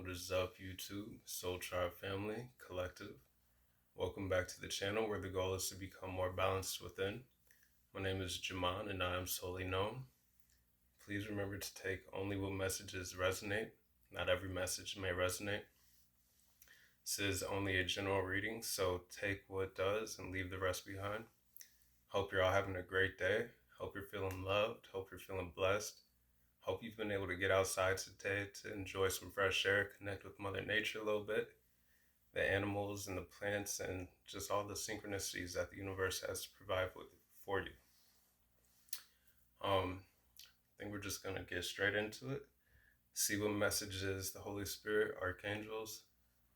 What is up, YouTube, Soul Tribe family, collective? Welcome back to the channel where the goal is to become more balanced within. My name is Jaman and I am solely known. Please remember to take only what messages resonate. Not every message may resonate. This is only a general reading, so take what does and leave the rest behind. Hope you're all having a great day. Hope you're feeling loved. Hope you're feeling blessed. Hope you've been able to get outside today to enjoy some fresh air, connect with Mother Nature a little bit, the animals and the plants, and just all the synchronicities that the universe has to provide for you. I think we're just going to get straight into it. See what messages the Holy Spirit, archangels,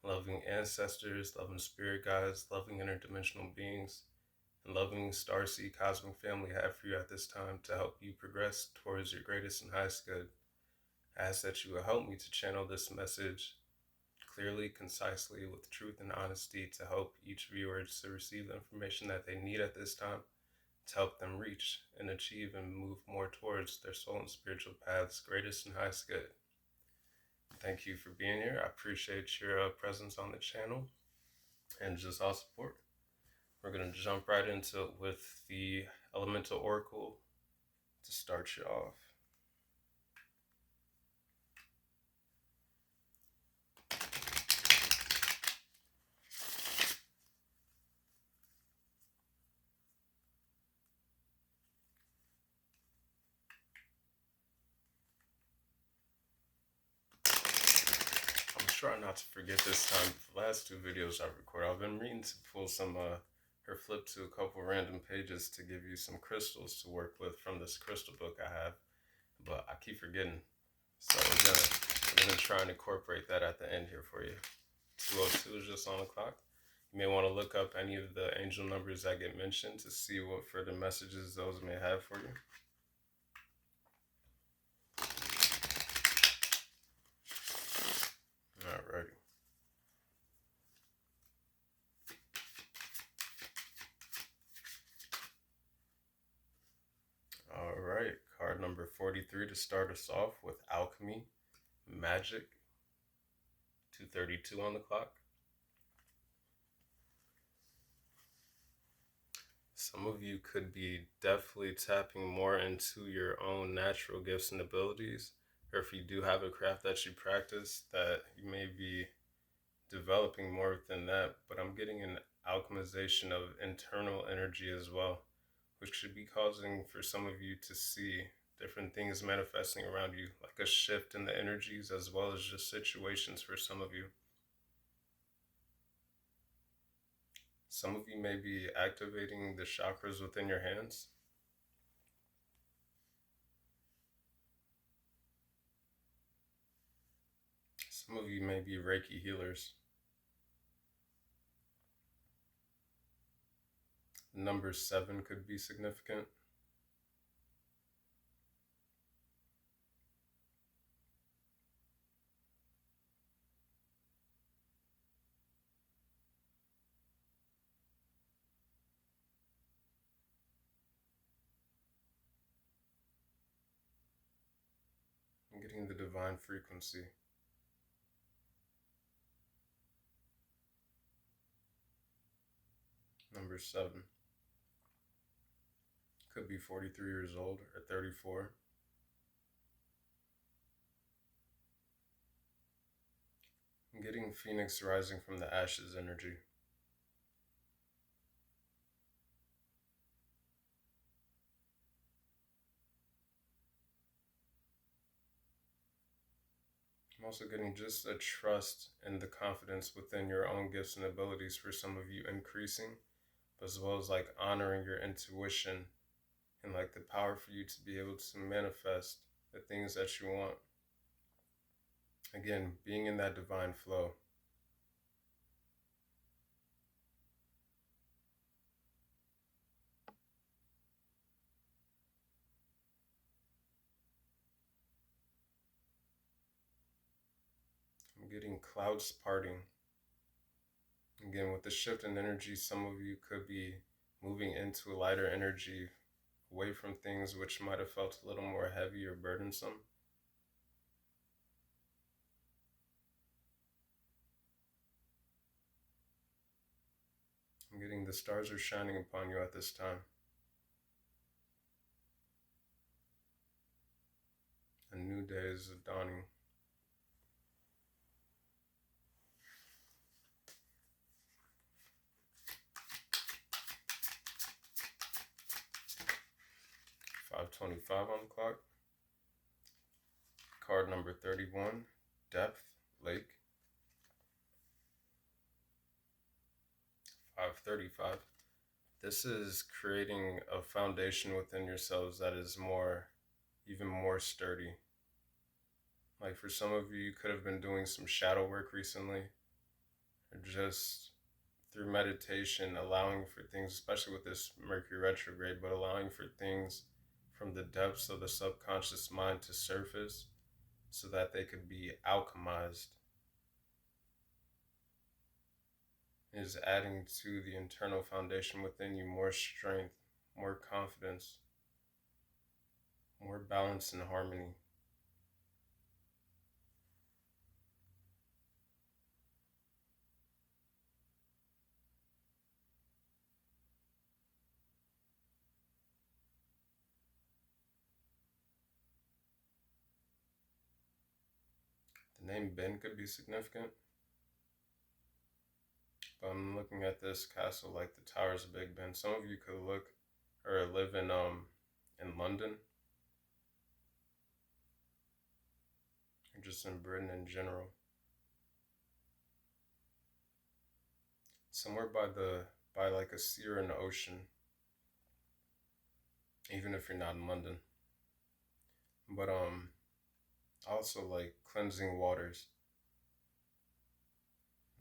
loving ancestors, loving spirit guides, loving interdimensional beings, and loving starseed cosmic family have for you at this time to help you progress towards your greatest and highest good. I ask that you will help me to channel this message clearly, concisely, with truth and honesty to help each viewer to receive the information that they need at this time to help them reach and achieve and move more towards their soul and spiritual paths, greatest and highest good. Thank you for being here. I appreciate your presence on the channel and just all support. We're going to jump right into it with the Elemental Oracle to start you off. I'm trying not to forget this time. The last two videos I've recorded, I've been meaning to pull some or flip to a couple random pages to give you some crystals to work with from this crystal book I have, but I keep forgetting. So we're gonna try and incorporate that at the end here for you. 2:02 is just on the clock. You may want to look up any of the angel numbers that get mentioned to see what further messages those may have for you. Alrighty. Alright, card number 43 to start us off with Alchemy, Magic, 2:32 on the clock. Some of you could be definitely tapping more into your own natural gifts and abilities, or if you do have a craft that you practice, that you may be developing more within that. But I'm getting an alchemization of internal energy as well, which should be causing for some of you to see different things manifesting around you, like a shift in the energies as well as just situations for some of you. Some of you may be activating the chakras within your hands. Some of you may be Reiki healers. Number 7 could be significant. I'm getting the divine frequency. Number 7. Could be 43 years old or 34. I'm getting Phoenix rising from the ashes energy. I'm also getting just a trust and the confidence within your own gifts and abilities for some of you increasing, as well as like honoring your intuition and like the power for you to be able to manifest the things that you want. Again, being in that divine flow. I'm getting clouds parting. Again, with the shift in energy, some of you could be moving into a lighter energy, away from things which might have felt a little more heavy or burdensome. getting the stars are shining upon you at this time. A new day is dawning. $5:25 on the clock. Card number 31, Depth, Lake. 5:35. This is creating a foundation within yourselves that is even more sturdy. Like for some of you, you could have been doing some shadow work recently, or just through meditation, allowing for things, especially with this Mercury retrograde, but allowing for things from the depths of the subconscious mind to surface so that they could be alchemized. It is adding to the internal foundation within you more strength, more confidence, more balance and harmony. The name Ben could be significant, but I'm looking at this castle like the Towers of Big Ben. Some of you could look or live in London, or just in Britain in general. Somewhere by like a sea or an ocean, even if you're not in London. But also like cleansing waters.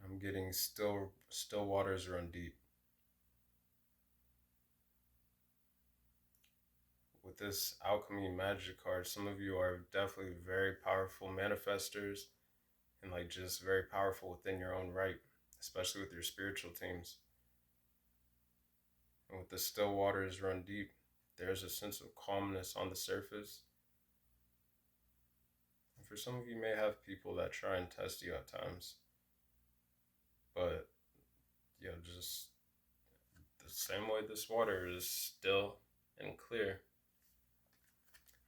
I'm getting still waters run deep. With this alchemy magic card, some of you are definitely very powerful manifestors and like just very powerful within your own right, especially with your spiritual teams. And with the still waters run deep, there's a sense of calmness on the surface. And for some of you may have people that try and test you at times. But just the same way this water is still and clear.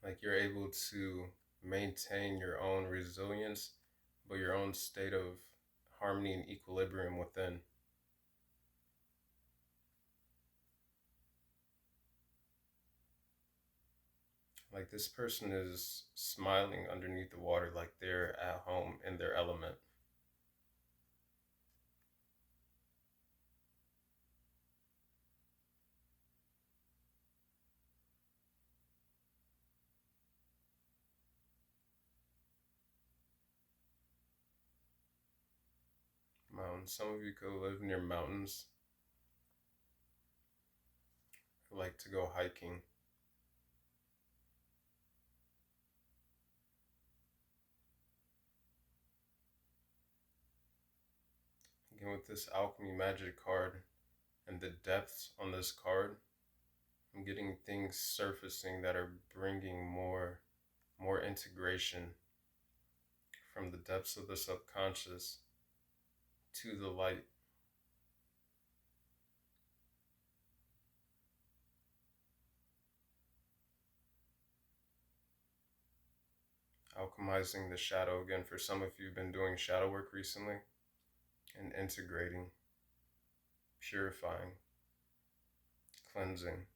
Like you're able to maintain your own resilience, but your own state of harmony and equilibrium within. Like this person is smiling underneath the water like they're at home in their element. Mountains. Some of you could live near mountains. Like to go hiking. Again, with this alchemy magic card and the depths on this card, I'm getting things surfacing that are bringing more integration from the depths of the subconscious to the light. Alchemizing the shadow. Again, for some of you, have been doing shadow work recently, and integrating, purifying, cleansing.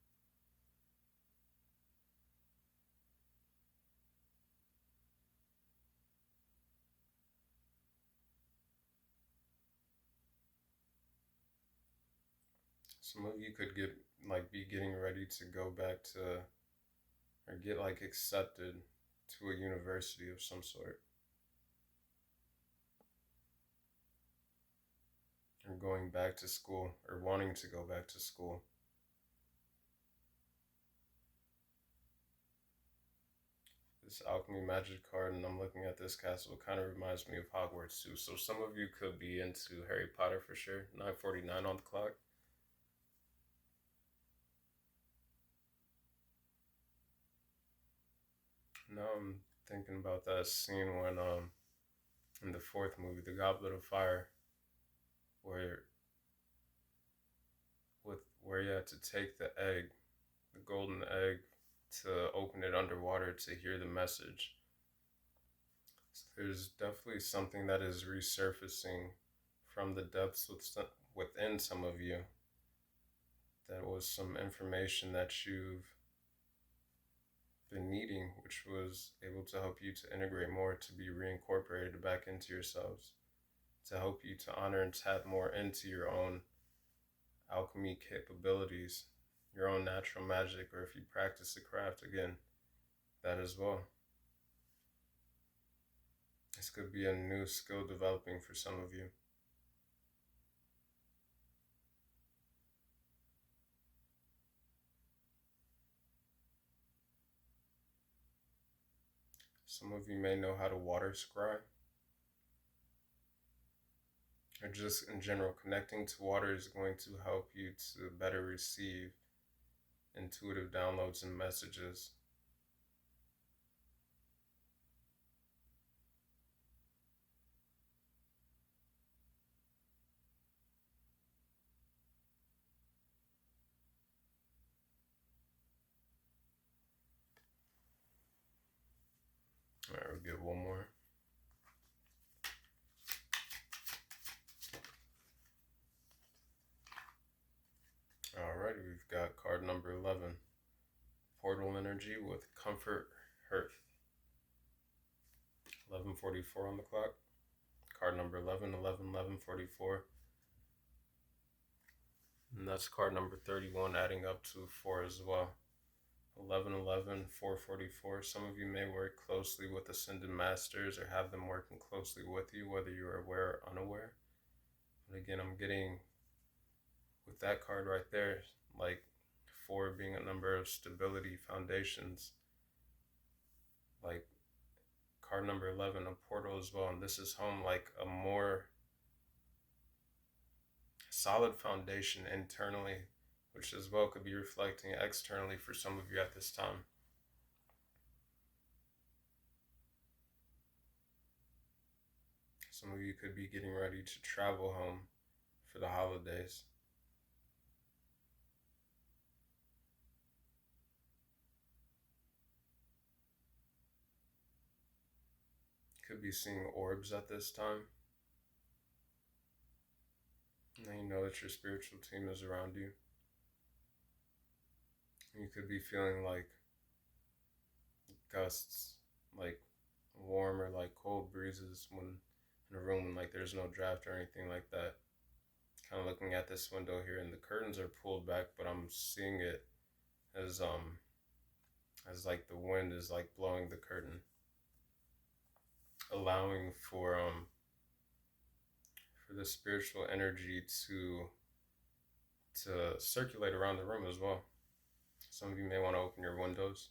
Some of you could be getting ready to go back to, or get like accepted to a university of some sort. Or going back to school, or wanting to go back to school. This alchemy magic card, and I'm looking at this castle, it kind of reminds me of Hogwarts too. So some of you could be into Harry Potter for sure. 9:49 on the clock. Now I'm thinking about that scene when in the fourth movie, The Goblet of Fire, where where you had to take the egg, the golden egg, to open it underwater to hear the message. So there's definitely something that is resurfacing from the depths within some of you. That was some information that you've been needing, which was able to help you to integrate more, to be reincorporated back into yourselves, to help you to honor and tap more into your own alchemy capabilities, your own natural magic, or if you practice the craft, again, that as well. This could be a new skill developing for some of you. Some of you may know how to water scry, or just in general, connecting to water is going to help you to better receive intuitive downloads and messages. All right, we'll get one more. Alrighty, we've got card number 11, Portal Energy with Comfort Hearth. 11:44 on the clock. Card number 11, 11, 11:44. And that's card number 31, adding up to 4 as well. 11, 11, 4:44. Some of you may work closely with Ascended Masters or have them working closely with you, whether you're aware or unaware. But again, I'm getting, with that card right there, like 4 being a number of stability foundations, like card number 11, a portal as well, and this is home, like a more solid foundation internally, which as well could be reflecting externally for some of you at this time. Some of you could be getting ready to travel home for the holidays. Could be seeing orbs at this time. And you know that your spiritual team is around you. You could be feeling like gusts, like warm or like cold breezes when in a room when like there's no draft or anything like that. Kind of looking at this window here, and the curtains are pulled back, but I'm seeing it as like the wind is like blowing the curtain, allowing for the spiritual energy to circulate around the room as well. Some of you may want to open your windows,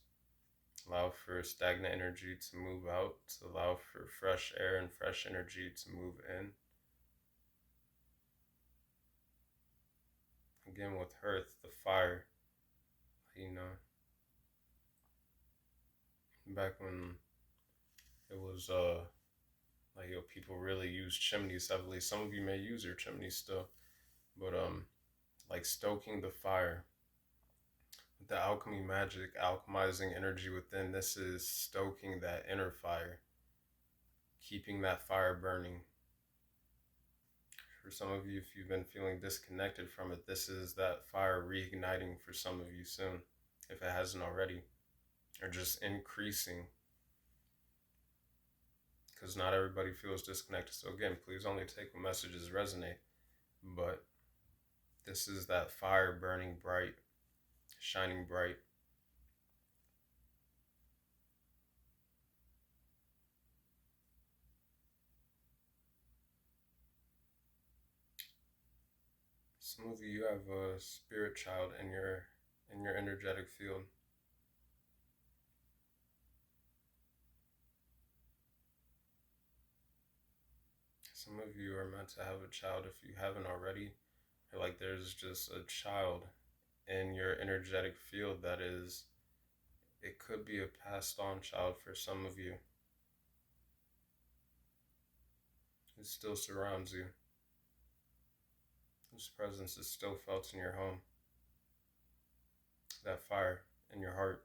allow for stagnant energy to move out, to allow for fresh air and fresh energy to move in. Again, with Hearth, the fire, you know, back when it was like, you know, people really use chimneys heavily. Some of you may use your chimneys still, but like stoking the fire, the alchemy magic, alchemizing energy within. This is stoking that inner fire, keeping that fire burning. For some of you, if you've been feeling disconnected from it, this is that fire reigniting for some of you soon, if it hasn't already, or just increasing, because not everybody feels disconnected. So again, please only take what messages resonate, but this is that fire burning bright, shining bright. Some of you have a spirit child in your energetic field. Some of you are meant to have a child if you haven't already. Or like there's just a child in your energetic field that is, it could be a passed on child for some of you. It still surrounds you. Whose presence is still felt in your home. that fire in your heart.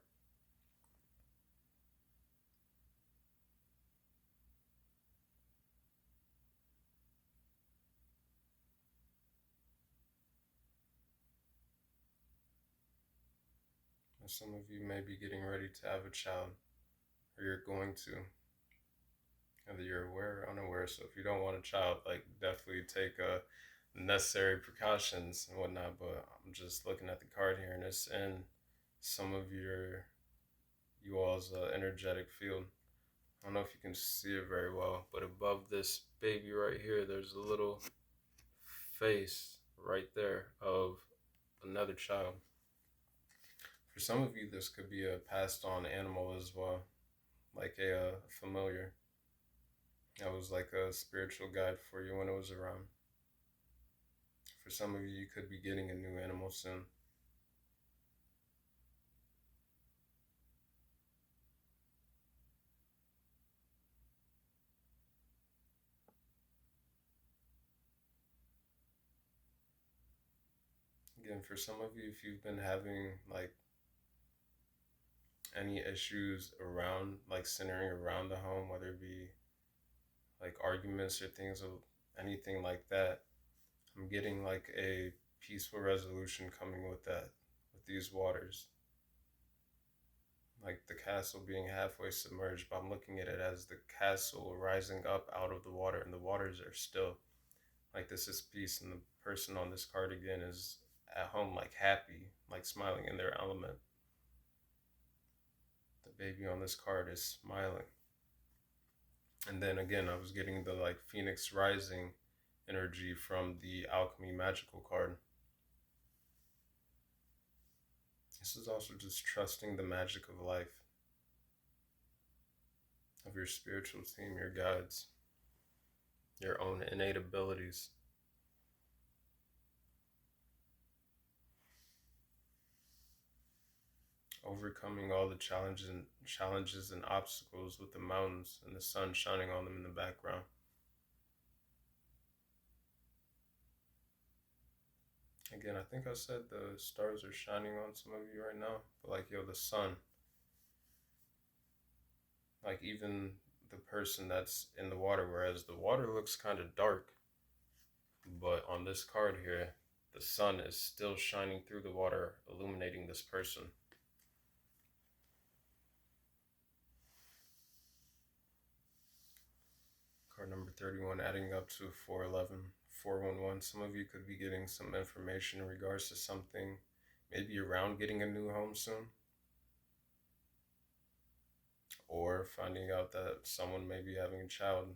And some of you may be getting ready to have a child, or you're going to, whether you're aware or unaware. So if you don't want a child, like definitely take necessary precautions and whatnot. But I'm just looking at the card here, and it's in some of you all's energetic field. I don't know if you can see it very well, but above this baby right here, there's a little face right there of another child. For some of you, this could be a passed on animal as well, like a familiar. That was like a spiritual guide for you when it was around. For some of you, you could be getting a new animal soon. Again, for some of you, if you've been having like any issues around, like centering around the home, whether it be like arguments or things of anything like that, I'm getting like a peaceful resolution coming with that, with these waters. Like the castle being halfway submerged, but I'm looking at it as the castle rising up out of the water, and the waters are still. Like this is peace, and the person on this card again is at home, like happy, like smiling in their element. The baby on this card is smiling. And then again, I was getting the like Phoenix Rising energy from the Alchemy Magical card. This is also just trusting the magic of life, of your spiritual team, your guides, your own innate abilities. Overcoming all the challenges and obstacles with the mountains and the sun shining on them in the background. Again, I think I said the stars are shining on some of you right now, but like, yo, the sun, like even the person that's in the water, whereas the water looks kind of dark, but on this card here, the sun is still shining through the water, illuminating this person. Card number 31, adding up to 411, 411. Some of you could be getting some information in regards to something, maybe around getting a new home soon, or finding out that someone may be having a child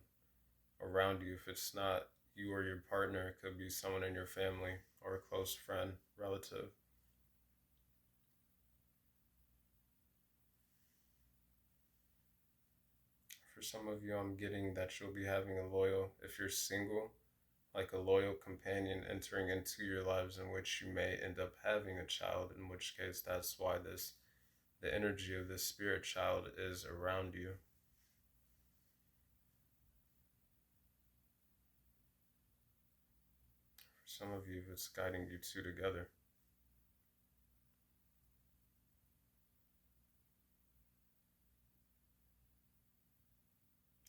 around you. If it's not you or your partner, it could be someone in your family or a close friend, relative. For some of you, I'm getting that you'll be having a loyal, if you're single, like a loyal companion entering into your lives, in which you may end up having a child, in which case that's why the energy of this spirit child is around you. For some of you, it's guiding you two together.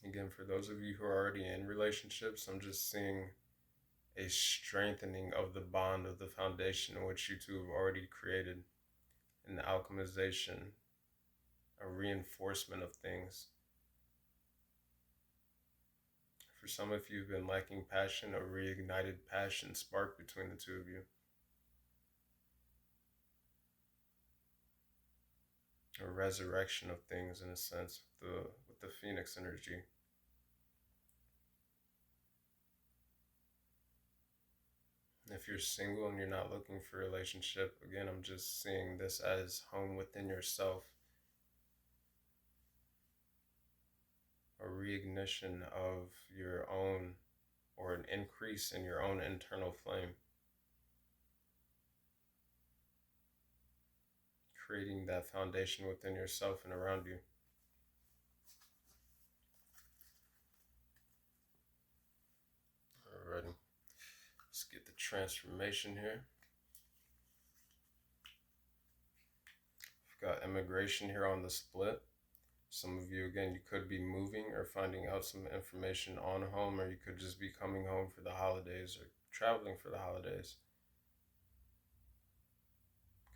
Again, for those of you who are already in relationships, I'm just seeing a strengthening of the bond, of the foundation in which you two have already created, an alchemization, a reinforcement of things. For some of you who've been lacking passion, a reignited passion spark between the two of you. A resurrection of things, in a sense, with the Phoenix energy. If you're single and you're not looking for a relationship, again, I'm just seeing this as home within yourself. A reignition of your own, or an increase in your own internal flame. Creating that foundation within yourself and around you. Alrighty. Let's get the transformation here. got immigration here on the split. Some of you, again, you could be moving or finding out some information on home, or you could just be coming home for the holidays or traveling for the holidays.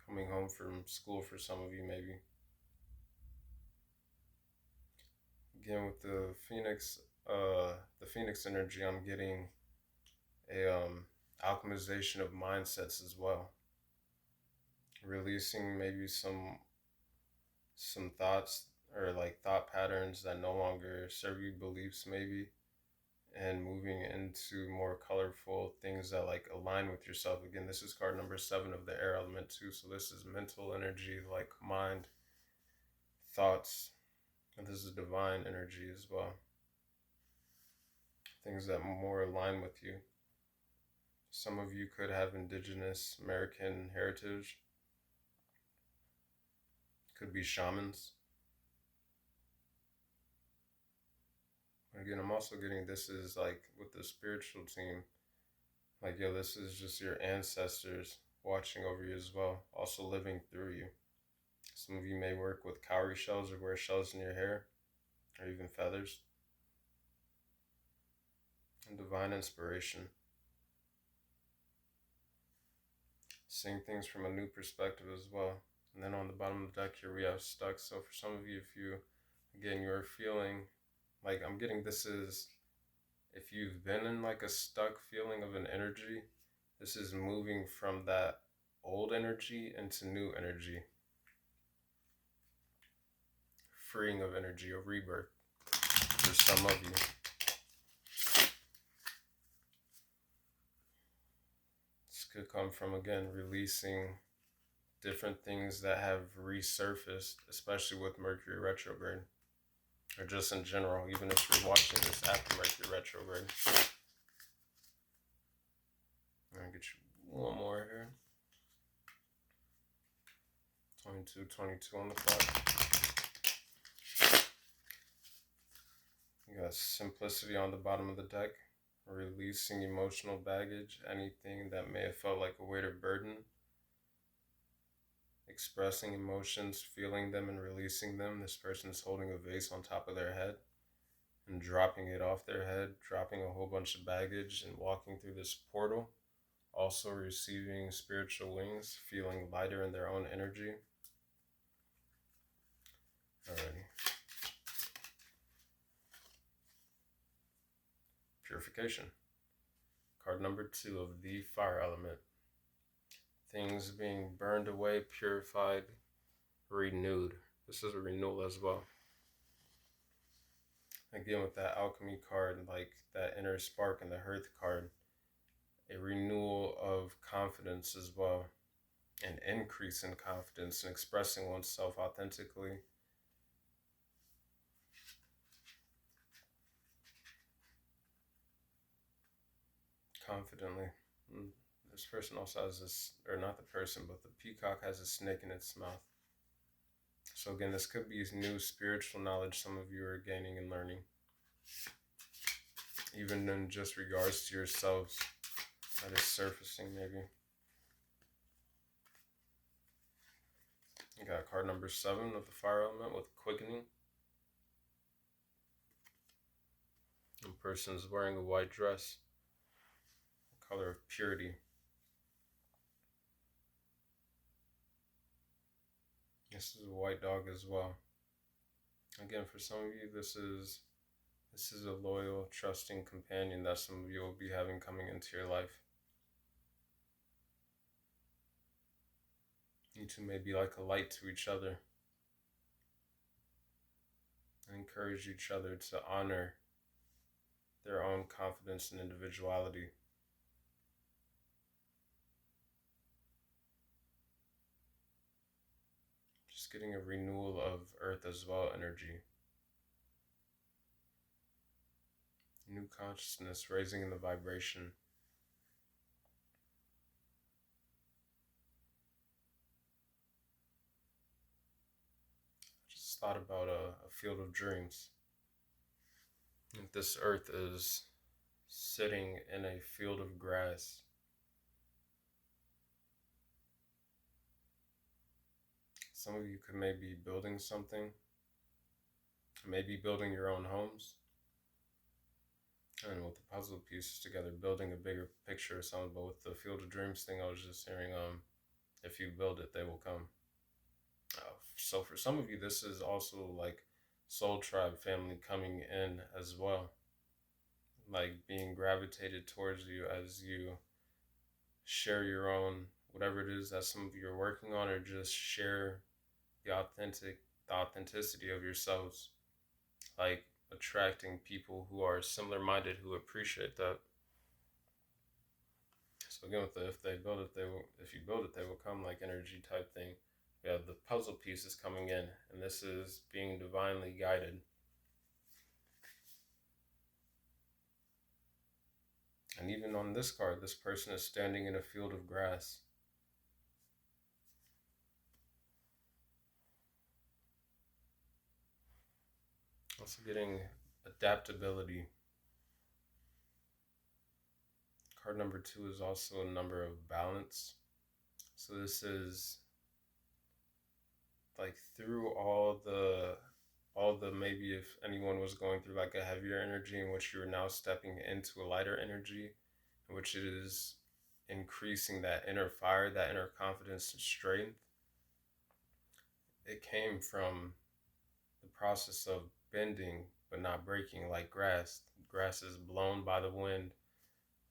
Coming home from school for some of you, maybe. Again, with the Phoenix energy, I'm getting a alchemization of mindsets as well. Releasing maybe some thoughts or like thought patterns that no longer serve you, beliefs maybe, and moving into more colorful things that like align with yourself. Again, this is card number 7 of the air element too, so this is mental energy, like mind, thoughts, and this is divine energy as well. Things that more align with you. Some of you could have indigenous American heritage, could be shamans. Again, I'm also getting this is like with the spiritual team, like, yo, this is just your ancestors watching over you as well, also living through you. Some of you may work with cowrie shells or wear shells in your hair, or even feathers. And divine inspiration. Seeing things from a new perspective as well. And then on the bottom of the deck here we have stuck. So for some of you, if you, again, you're feeling like, I'm getting this is, if you've been in like a stuck feeling of an energy, this is moving from that old energy into new energy. Freeing of energy, a rebirth for some of you. This could come from, again, releasing different things that have resurfaced, especially with Mercury retrograde, or just in general, even if you're watching this after Mercury retrograde. I'm gonna get you one more here. 22 on the clock. You got simplicity on the bottom of the deck. Releasing emotional baggage, anything that may have felt like a weight or burden. Expressing emotions, feeling them and releasing them. This person's holding a vase on top of their head and dropping it off their head, dropping a whole bunch of baggage and walking through this portal. Also receiving spiritual wings, feeling lighter in their own energy. Alrighty. Purification. Card number 2 of the fire element. Things being burned away, purified, renewed. This is a renewal as well. Again, with that alchemy card, like that inner spark and the hearth card, a renewal of confidence as well. An increase in confidence and expressing oneself authentically. Confidently. This person also has this, or not the person, but the peacock has a snake in its mouth. So again, this could be new spiritual knowledge some of you are gaining and learning. Even in just regards to yourselves, that is surfacing maybe. You got card number 7 of the fire element with quickening. The person's wearing a white dress, color of purity. This is a white dog as well. Again, for some of you, this is a loyal, trusting companion that some of you will be having coming into your life. You two may be like a light to each other. And encourage each other to honor their own confidence and individuality. Just getting a renewal of earth as well, energy. New consciousness, raising in the vibration. Just thought about a field of dreams. If this earth is sitting in a field of grass, Some of you could maybe be building something, maybe building your own homes, and with the puzzle pieces together, building a bigger picture or something. But with the Field of Dreams thing, I was just hearing, if you build it, they will come. So for some of you, this is also like soul tribe family coming in as well, like being gravitated towards you as you share your own whatever it is that some of you are working on, or just share the authenticity of yourselves, like attracting people who are similar minded, who appreciate that. So again, with the if they build it, they will. If you build it, they will come, like energy type thing. We have the puzzle pieces coming in, and this is being divinely guided. And even on this card, this person is standing in a field of grass. Also getting adaptability. Card number 2 is also a number of balance. So this is like through all the maybe if anyone was going through like a heavier energy in which you're now stepping into a lighter energy, in which it is increasing that inner fire, that inner confidence and strength. It came from the process of bending but not breaking, like grass. Grass is blown by the wind,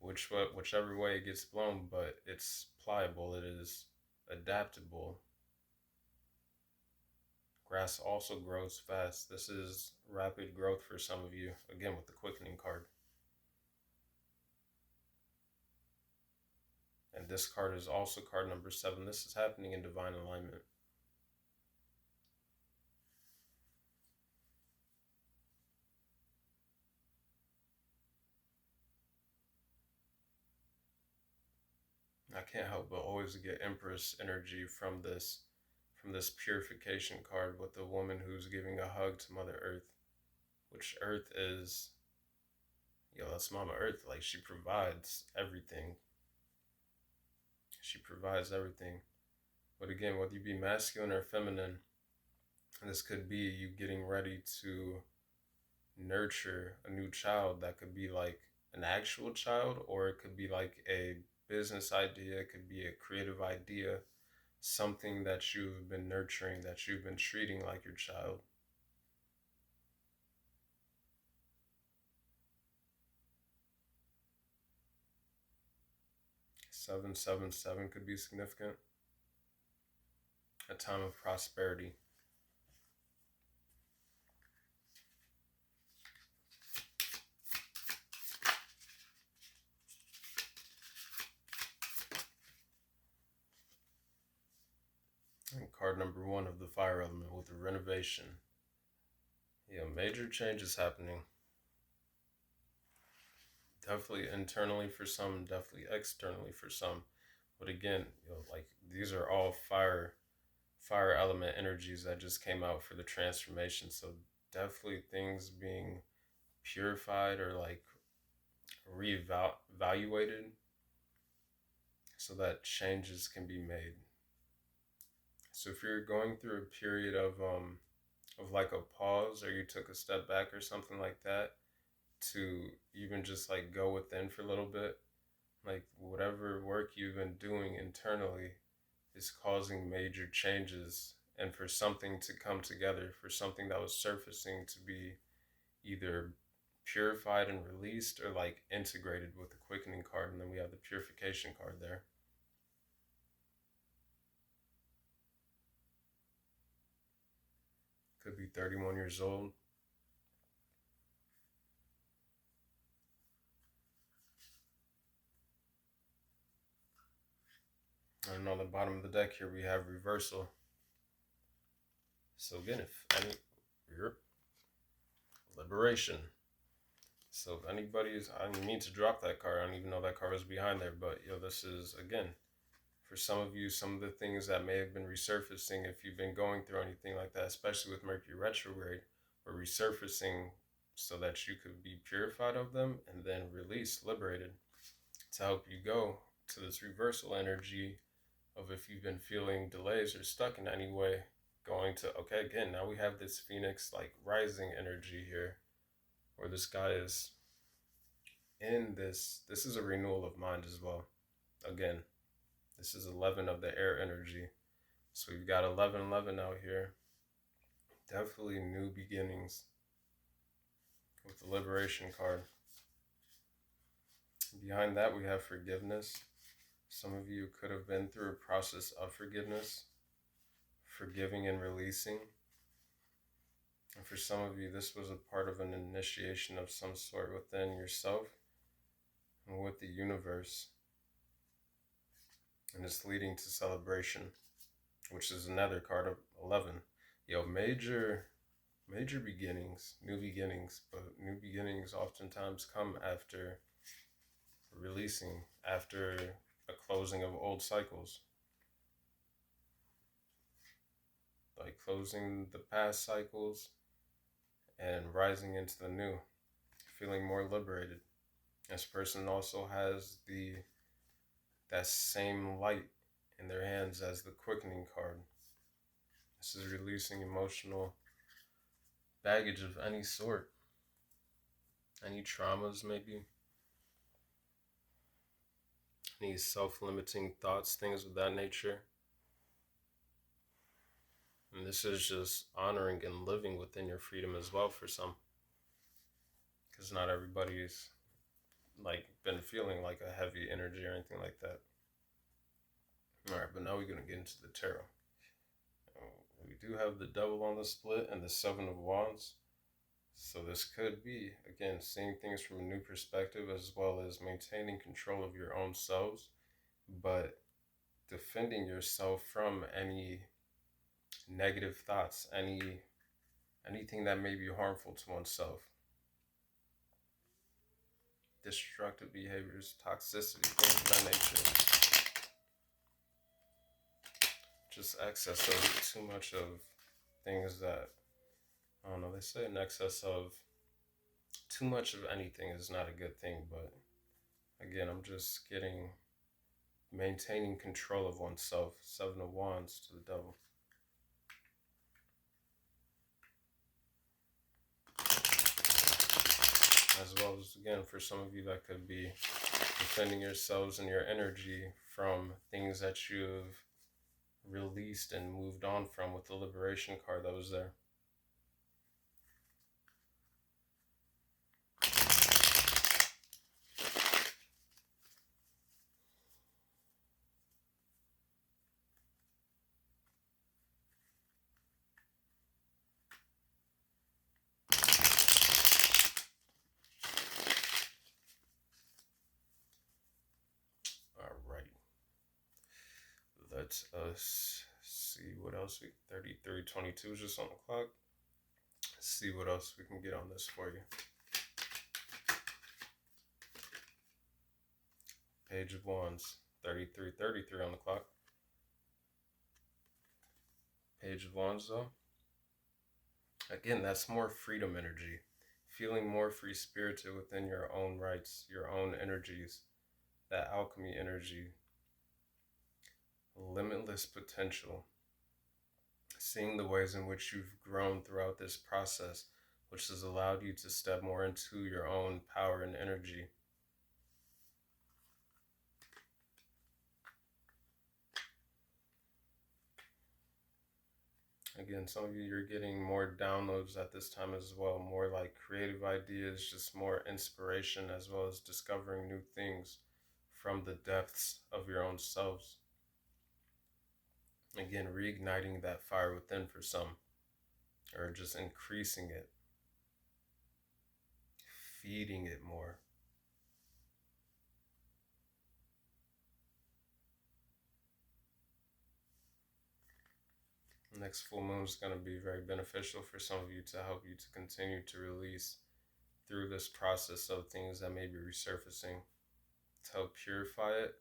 whichever way it gets blown, but it's pliable, it is adaptable. Grass also grows fast. This is rapid growth for some of you, again with the quickening card. And this card is also card number 7. This is happening in divine alignment. I can't help but always get Empress energy from this purification card, with the woman who's giving a hug to Mother Earth, which Earth is, that's Mama Earth. Like, she provides everything. She provides everything. But again, whether you be masculine or feminine, this could be you getting ready to nurture a new child. That could be like an actual child, or it could be like a business idea, it could be a creative idea, something that you've been nurturing, that you've been treating like your child. 777 could be significant. A time of prosperity. And card number 1 of the fire element with the renovation. Major changes happening. Definitely internally for some, definitely externally for some. But again, like these are all fire element energies that just came out for the transformation. So definitely things being purified or like reevaluated so that changes can be made. So if you're going through a period of like a pause, or you took a step back or something like that, to even just like go within for a little bit, like whatever work you've been doing internally is causing major changes, and for something to come together, for something that was surfacing to be either purified and released, or like integrated with the quickening card. And then we have the purification card there. Could be 31 years old. And on the bottom of the deck here, we have reversal. So again, if any, liberation. So if anybody's, I didn't mean to drop that card. I don't even know that card was behind there. But this is, again, for some of you, some of the things that may have been resurfacing, if you've been going through anything like that, especially with Mercury retrograde, were resurfacing so that you could be purified of them and then released, liberated, to help you go to this reversal energy of if you've been feeling delays or stuck in any way, going to, okay, again, now we have this Phoenix like rising energy here, where this guy is in this is a renewal of mind as well. Again, this is 11 of the air energy. So we've got 1111 out here. Definitely new beginnings with the liberation card. Behind that, we have forgiveness. Some of you could have been through a process of forgiveness, forgiving and releasing. And for some of you, this was a part of an initiation of some sort within yourself and with the universe. And it's leading to celebration, which is another card of 11. Major beginnings, new beginnings, but new beginnings oftentimes come after releasing, after a closing of old cycles. Like closing the past cycles and rising into the new, feeling more liberated. This person also has that same light in their hands as the quickening card. This is releasing emotional baggage of any sort, any traumas maybe, any self-limiting thoughts, things of that nature. And this is just honoring and living within your freedom as well for some, because not everybody's like been feeling like a heavy energy or anything like that. All right, but now we're going to get into the tarot. We do have the Devil on the split and the Seven of Wands. So this could be, again, seeing things from a new perspective, as well as maintaining control of your own selves, but defending yourself from any negative thoughts, anything that may be harmful to oneself. Destructive behaviors, toxicity, things of that nature. Just excess of too much of things that, I don't know, they say an excess of too much of anything is not a good thing, but again, I'm just maintaining control of oneself. Seven of Wands to the Devil. As well as, again, for some of you, that could be defending yourselves and your energy from things that you've released and moved on from with the Liberation card that was there. Let us see what else 3322 is just on the clock. See what else we can get on this for you. Page of Wands, 3333 on the clock. Page of Wands though. Again, that's more freedom energy. Feeling more free-spirited within your own rights, your own energies. That alchemy energy. Limitless potential. Seeing the ways in which you've grown throughout this process, which has allowed you to step more into your own power and energy. Again, some of you, you're getting more downloads at this time as well, more like creative ideas, just more inspiration, as well as discovering new things from the depths of your own selves. Again, reigniting that fire within for some, or just increasing it, feeding it more. Next full moon is going to be very beneficial for some of you to help you to continue to release through this process of things that may be resurfacing, to help purify it,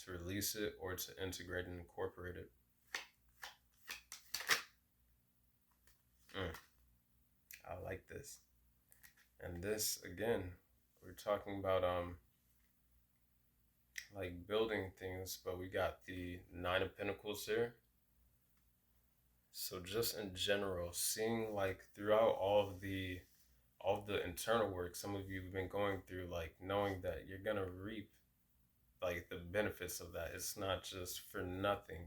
to release it, or to integrate and incorporate it. I like this. And this, again, we're talking about like building things, but we got the Nine of Pentacles here. So just in general, seeing like throughout all of the internal work some of you have been going through, like knowing that you're gonna reap like the benefits of that. It's not just for nothing.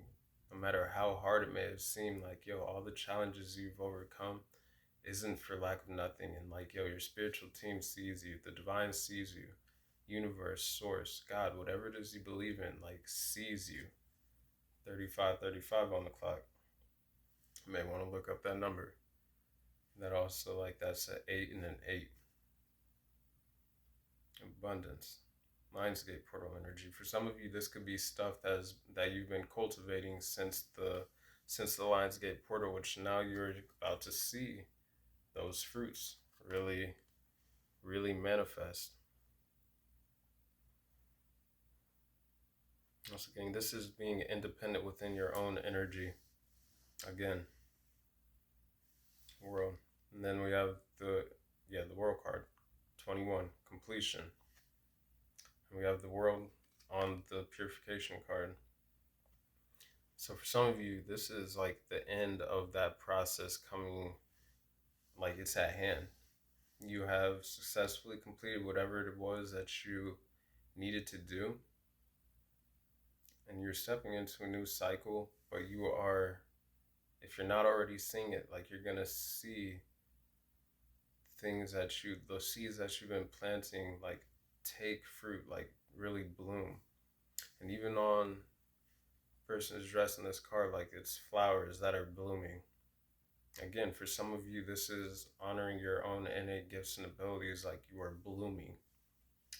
No matter how hard it may have seemed, like yo, all the challenges you've overcome isn't for lack of nothing. And like yo, your spiritual team sees you, the divine sees you, universe, source, God, whatever it is you believe in, like sees you. 3535 on the clock. You may want to look up that number. That also, like, that's an 8 and an 8. Abundance. Lionsgate portal energy. For some of you, this could be stuff that you've been cultivating since the Lionsgate portal, which now you're about to see those fruits really, really manifest. Once again, this is being independent within your own energy. Again, world. And then we have the world card, 21, completion. And we have the world on the purification card. So for some of you, this is like the end of that process coming, like it's at hand. You have successfully completed whatever it was that you needed to do, and you're stepping into a new cycle. But you are, if you're not already seeing it, like you're gonna see those seeds that you've been planting, like take fruit, like really bloom. And even on person is dressed in this card, like it's flowers that are blooming. Again, for some of you, this is honoring your own innate gifts and abilities, like you are blooming,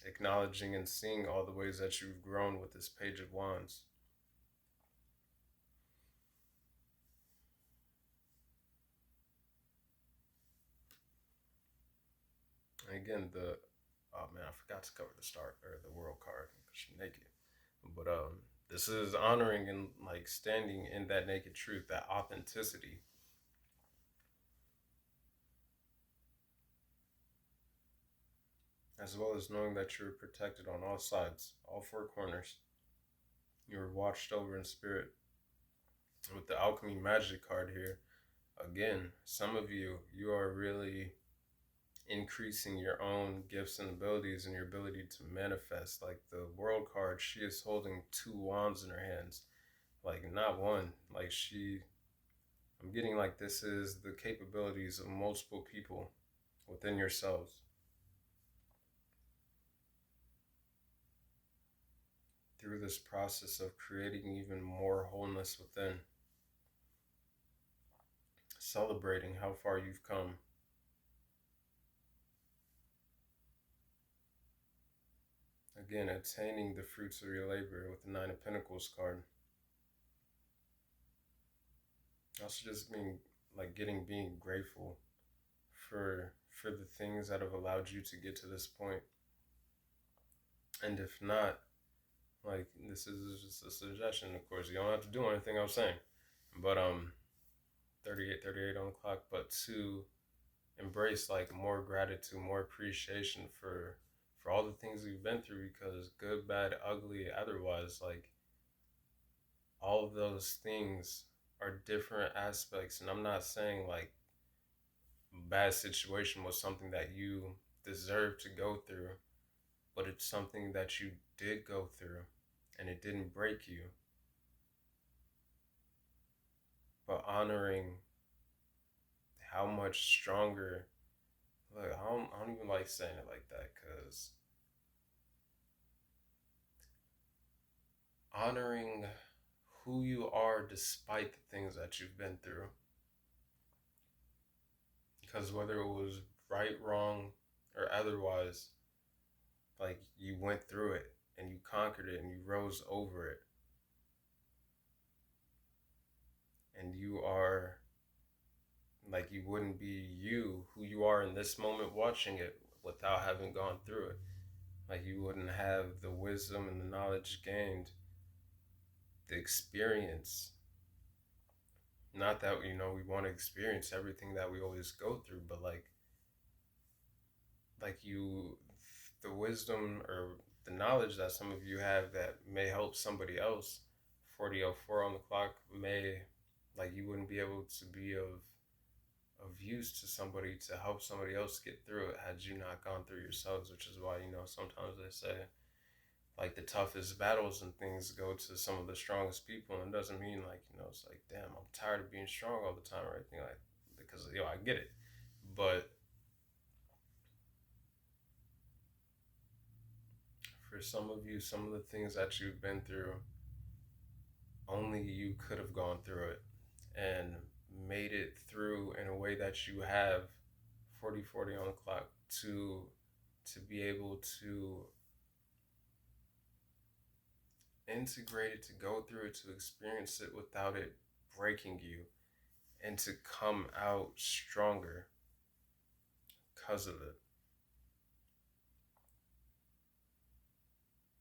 acknowledging and seeing all the ways that you've grown with this Page of Wands. And again, oh man, I forgot to cover the start or the world card because she's naked. But this is honoring and like standing in that naked truth, that authenticity. As well as knowing that you're protected on all sides, all four corners. You're watched over in spirit. With the alchemy magic card here, again, some of you are really increasing your own gifts and abilities and your ability to manifest. Like the world card, she is holding 2 wands in her hands, like not one. Like I'm getting like this is the capabilities of multiple people within yourselves. Through this process of creating even more wholeness within, celebrating how far you've come. Again, attaining the fruits of your labor with the 9 of Pentacles card. Also just being grateful for the things that have allowed you to get to this point. And if not, like this is just a suggestion, of course. You don't have to do anything I'm saying. But 38 on the clock, but to embrace like more gratitude, more appreciation for all the things we've been through, because good, bad, ugly, otherwise, like all of those things are different aspects. And I'm not saying like bad situation was something that you deserve to go through, but it's something that you did go through and it didn't break you. But honoring how much stronger, look, I don't even like saying it like that, because honoring who you are despite the things that you've been through. Because whether it was right, wrong, or otherwise, like you went through it and you conquered it and you rose over it. And you are like, you wouldn't be who you are in this moment watching it without having gone through it. Like you wouldn't have the wisdom and the knowledge gained, the experience. Not that, we want to experience everything that we always go through, but like the wisdom or the knowledge that some of you have that may help somebody else. 40:04 on the clock may Like you wouldn't be able to be of use to somebody to help somebody else get through it had you not gone through yourselves, which is why, sometimes they say like the toughest battles and things go to some of the strongest people. And it doesn't mean like, it's like, damn, I'm tired of being strong all the time or anything like, because I get it. But for some of you, some of the things that you've been through, only you could have gone through it and made it through in a way that you have 40/40 on the clock to be able to integrate it, to go through it, to experience it without it breaking you, and to come out stronger because of it.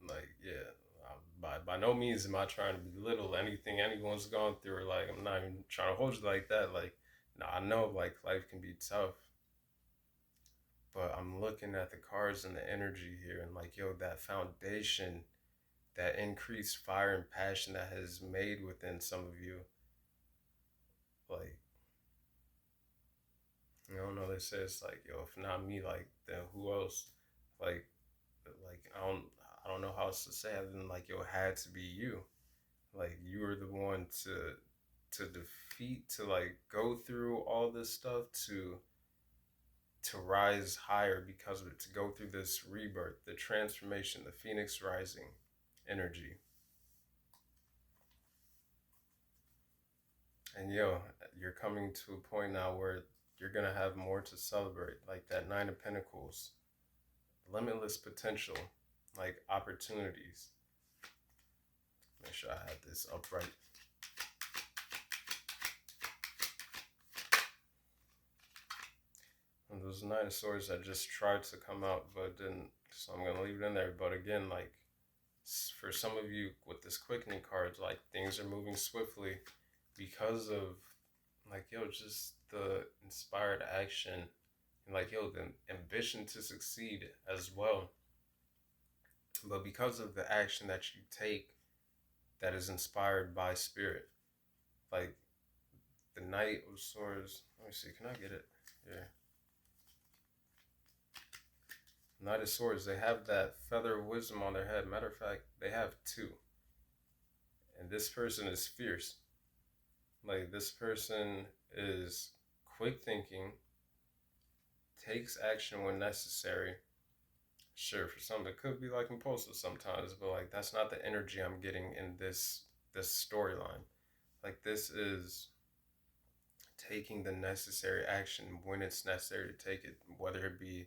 Like, yeah, by no means am I trying to belittle anything anyone's gone through, or like, I'm not even trying to hold you like that. Like, no, I know like life can be tough, but I'm looking at the cards and the energy here, and like, yo, that foundation, that increased fire and passion that has made within some of you, like, they say it's like, yo, if not me, like, then who else? Like, I don't know how else to say it other than like, yo, it had to be you. Like, you were the one to defeat, to like go through all this stuff, to rise higher because of it, to go through this rebirth, the transformation, the phoenix rising energy. And yo, you're coming to a point now where you're gonna have more to celebrate, like that Nine of Pentacles, limitless potential, like opportunities. Make sure I have this upright. And those Nine of Swords that just tried to come out but didn't, so I'm gonna leave it in there. But again, like for some of you with this quickening cards, like things are moving swiftly because of like, yo, just the inspired action and like, yo, the ambition to succeed as well. But because of the action that you take that is inspired by spirit, like the Knight of Swords. Let me see, can I get it? Yeah. Knight of Swords, they have that feather of wisdom on their head. Matter of fact, they have two. And this person is fierce. Like, this person is quick thinking, takes action when necessary. Sure, for some it could be like impulsive sometimes, but like that's not the energy I'm getting in this storyline. Like, this is taking the necessary action when it's necessary to take it, whether it be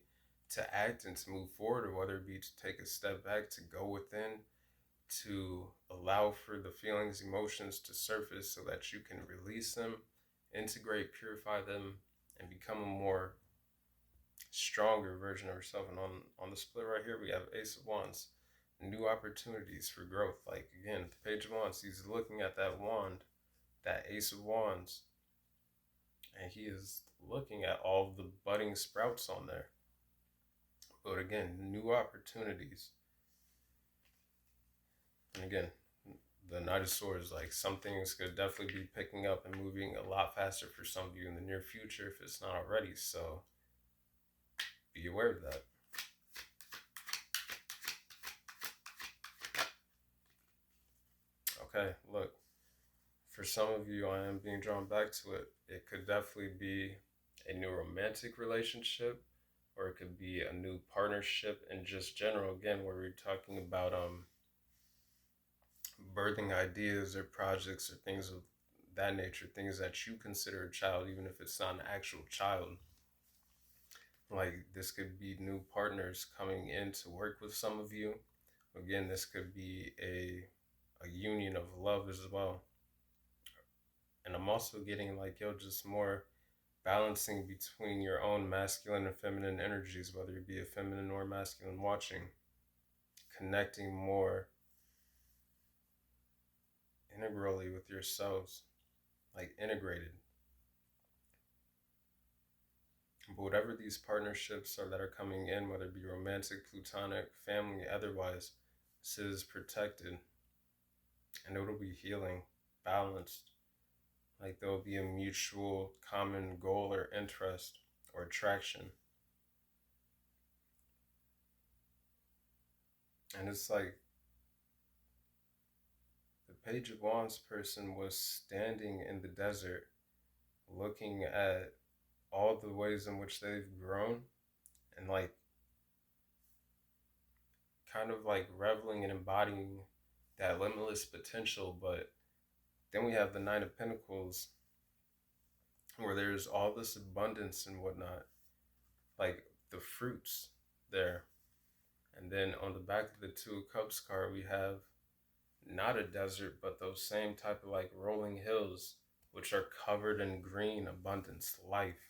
to act and to move forward, or whether it be to take a step back, to go within, to allow for the feelings, emotions to surface so that you can release them, integrate, purify them, and become a more stronger version of yourself. And on the split right here, we have Ace of Wands, new opportunities for growth. Like, again, the Page of Wands, he's looking at that wand, that Ace of Wands, and he is looking at all the budding sprouts on there. But again, new opportunities. And again, the Knight of Swords, like some things could definitely be picking up and moving a lot faster for some of you in the near future if it's not already. So be aware of that. Okay, look, for some of you, I am being drawn back to it. It could definitely be a new romantic relationship, or it could be a new partnership in just general, again, where we're talking about birthing ideas or projects or things of that nature, things that you consider a child, even if it's not an actual child. Like, this could be new partners coming in to work with some of you. Again, this could be a union of love as well. And I'm also getting like, yo, just more balancing between your own masculine and feminine energies, whether it be a feminine or masculine watching, connecting more integrally with yourselves, like integrated. But whatever these partnerships are that are coming in, whether it be romantic, platonic, family, otherwise, this is protected, and it'll be healing, balanced, Like there'll be a mutual common goal or interest or attraction. And it's like the Page of Wands person was standing in the desert looking at all the ways in which they've grown and like kind of like reveling and embodying that limitless potential. But then we have the Nine of Pentacles where there's all this abundance and whatnot, like the fruits there. And then on the back of the Two of Cups card, we have not a desert, but those same type of like rolling hills, which are covered in green, abundance, life.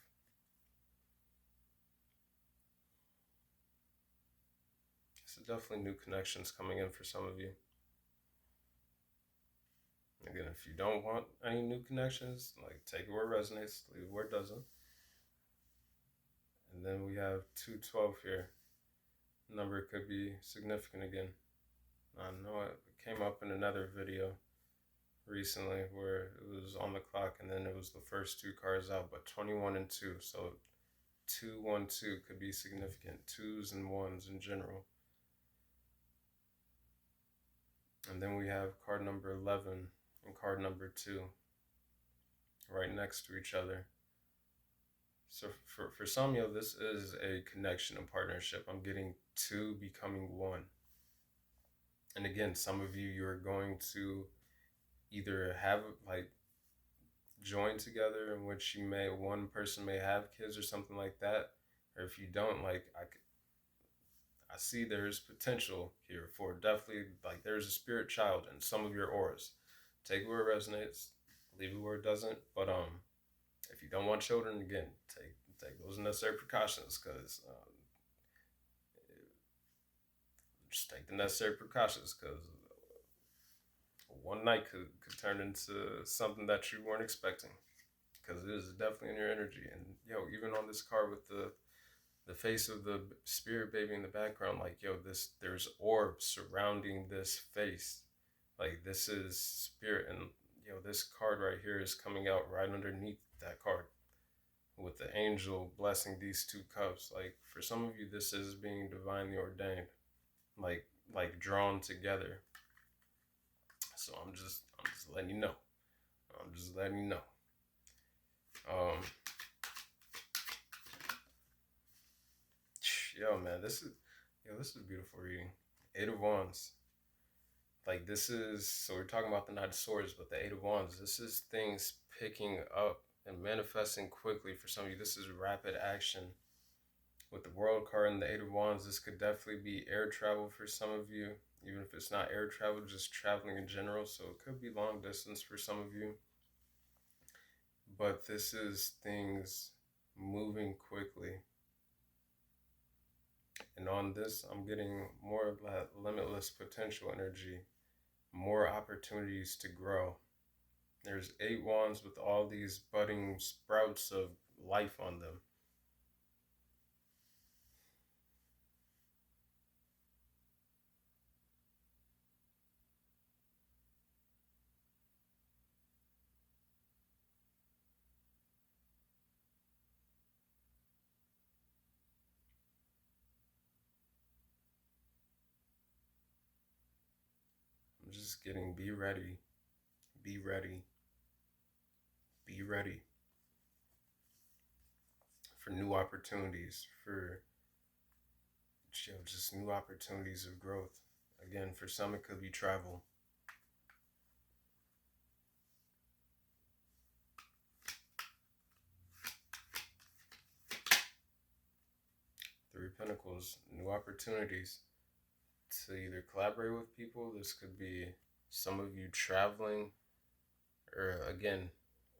So definitely new connections coming in for some of you. Again, if you don't want any new connections, like take it where it resonates, leave it where it doesn't. And then we have 212 here. Number could be significant again. I know it came up in another video recently where it was on the clock and then it was the first two cards out, but 21 and 2. So 212 could be significant. Twos and ones in general. And then we have card number 11 and card number 2 right next to each other. So for some of you, this is a connection and partnership. I'm getting two becoming one. And again, some of you, you're going to either have like join together in which you may, one person may have kids or something like that. Or if you don't, like I see there's potential here for definitely, like there's a spirit child in some of your auras. Take it where it resonates, leave it where it doesn't. But if you don't want children, again, take those necessary precautions, because just take the necessary precautions, because one night could turn into something that you weren't expecting, because it is definitely in your energy. And even on this card with the face of the spirit baby in the background, like there's orbs surrounding this face, like this is spirit. And this card right here is coming out right underneath that card with the angel blessing these two cups. Like for some of you, this is being divinely ordained, like drawn together. So I'm just letting you know. I'm just letting you know. Man, this is a beautiful reading. Eight of Wands. Like this is, so we're talking about the Knight of Swords, but the Eight of Wands, this is things picking up and manifesting quickly for some of you. This is rapid action. With the World card and the Eight of Wands, this could definitely be air travel for some of you. Even if it's not air travel, just traveling in general. So it could be long distance for some of you. But this is things moving quickly. And on this, I'm getting more of that limitless potential energy, more opportunities to grow. There's 8 wands with all these budding sprouts of life on them. I'm just getting be ready, be ready, be ready for new opportunities, for just new opportunities of growth. Again, for some it could be travel. Three Pentacles, new opportunities to either collaborate with people. This could be some of you traveling, or again,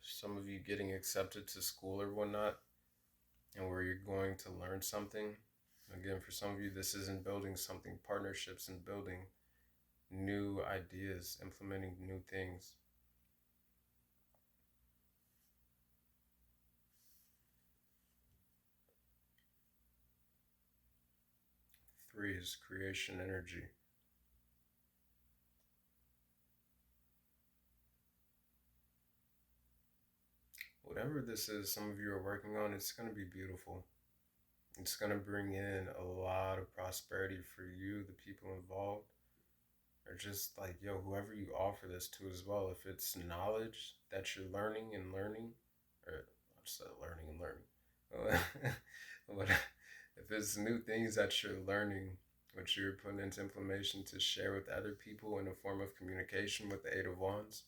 some of you getting accepted to school or whatnot, and where you're going to learn something. Again, for some of you, this isn't building something, partnerships and building new ideas, implementing new things. Three is creation energy. whatever this is some of you are working on, it's going to be beautiful. It's going to bring in a lot of prosperity for you, the people involved, or just like, yo, whoever you offer this to as well. If it's knowledge that you're learning and learning, or I just said learning and learning. But if it's new things that you're learning, which you're putting into implementation to share with other people in a form of communication with the Eight of Wands,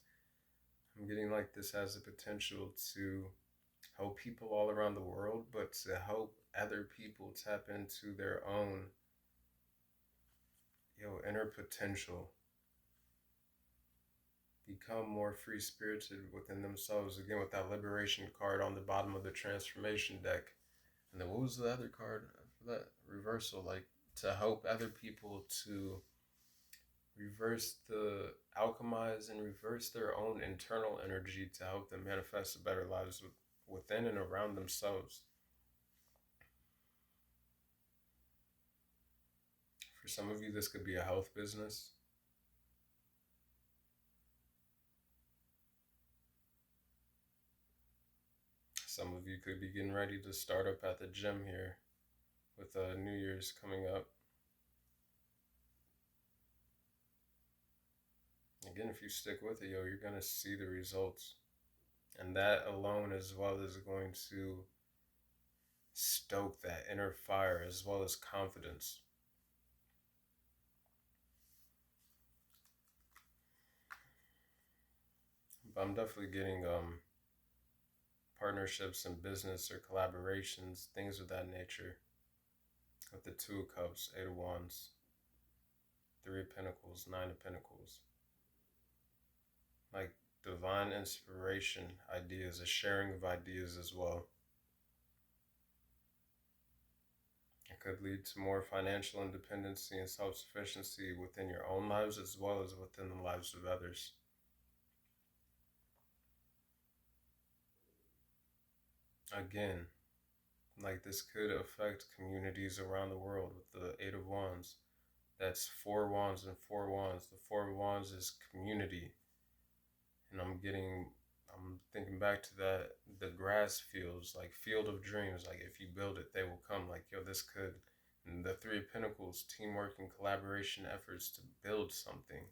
I'm getting like this has the potential to help people all around the world, but to help other people tap into their own inner potential, become more free spirited within themselves. Again, with that liberation card on the bottom of the transformation deck. And then what was the other card for that? Reversal, like to help other people to reverse the alchemize and reverse their own internal energy to help them manifest a better lives within and around themselves. For some of you, this could be a health business. Some of you could be getting ready to start up at the gym here with New Year's coming up. Again, if you stick with it, you're going to see the results. And that alone as well is going to stoke that inner fire as well as confidence. But I'm definitely getting partnerships and business or collaborations, things of that nature. With the Two of Cups, Eight of Wands, Three of Pentacles, Nine of Pentacles. Like divine inspiration, ideas, a sharing of ideas as well. It could lead to more financial independence and self-sufficiency within your own lives as well as within the lives of others. Again, like this could affect communities around the world with the Eight of Wands. That's 4 wands and 4 wands. The 4 wands is community. And I'm thinking back to that, the grass fields, like field of dreams. Like if you build it, they will come. Like, this could, and the Three of Pentacles, teamwork and collaboration efforts to build something.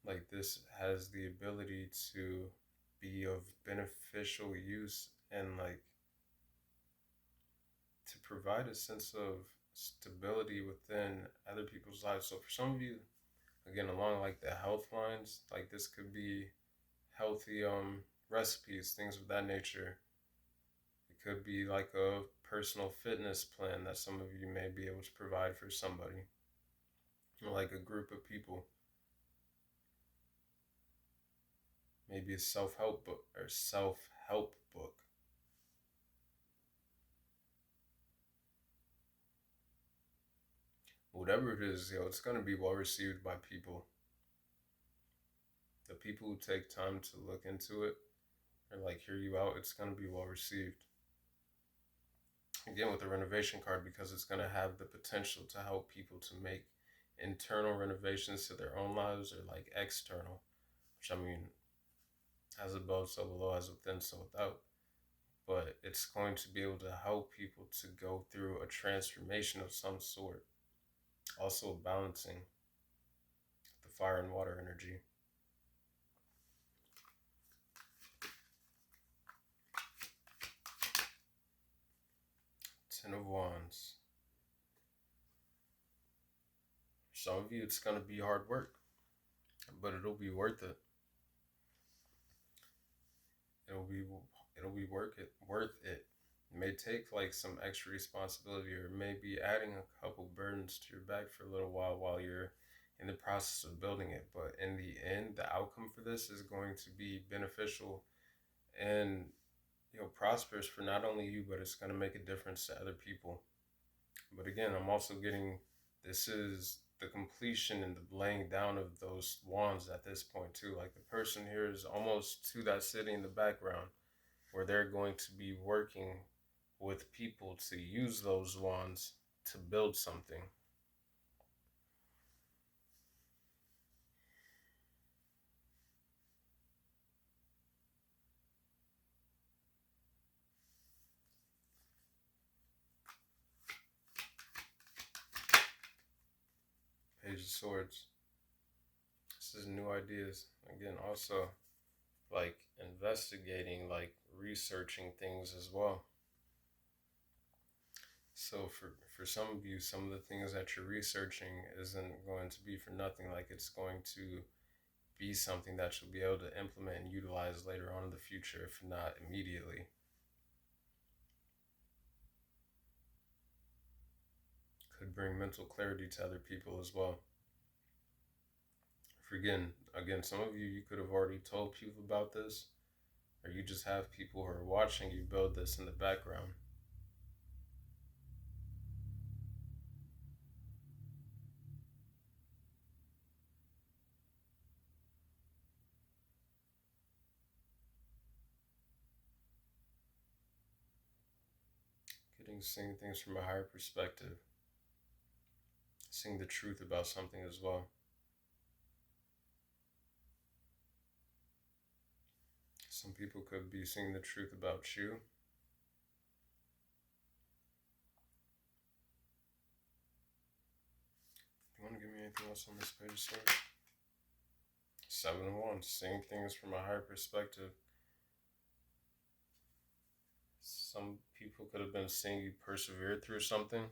Like this has the ability to be of beneficial use and like to provide a sense of stability within other people's lives. So for some of you, again, along like the health lines, like this could be healthy recipes, things of that nature. It could be like a personal fitness plan that some of you may be able to provide for somebody, or like a group of people. Maybe a self-help book or self-help book. Whatever it is, it's going to be well received by people. The people who take time to look into it or like hear you out, it's going to be well received. Again, with the renovation card, because it's going to have the potential to help people to make internal renovations to their own lives or like external, which I mean, as above, so below, as within, so without. But it's going to be able to help people to go through a transformation of some sort. Also balancing the fire and water energy. Ten of Wands. For some of you, it's going to be hard work, but it'll be worth it. It'll be worth it. It may take like some extra responsibility or maybe adding a couple burdens to your back for a little while you're in the process of building it. But in the end, the outcome for this is going to be beneficial and prosperous for not only you, but it's going to make a difference to other people. But again, I'm also getting this is the completion and the laying down of those wands at this point too. Like the person here is almost to that city in the background where they're going to be working with people to use those wands to build something. Page of Swords. This is new ideas. Again, also like investigating, like researching things as well. So for some of you, some of the things that you're researching isn't going to be for nothing. Like it's going to be something that you'll be able to implement and utilize later on in the future, if not immediately. Could bring mental clarity to other people as well. For again, some of you could have already told people about this, or you just have people who are watching you build this in the background. Seeing things from a higher perspective, seeing the truth about something as well. Some people could be seeing the truth about you. Do you want to give me anything else on this page, sir? 7 and 1, seeing things from a higher perspective. Some people could have been seeing you persevere through something,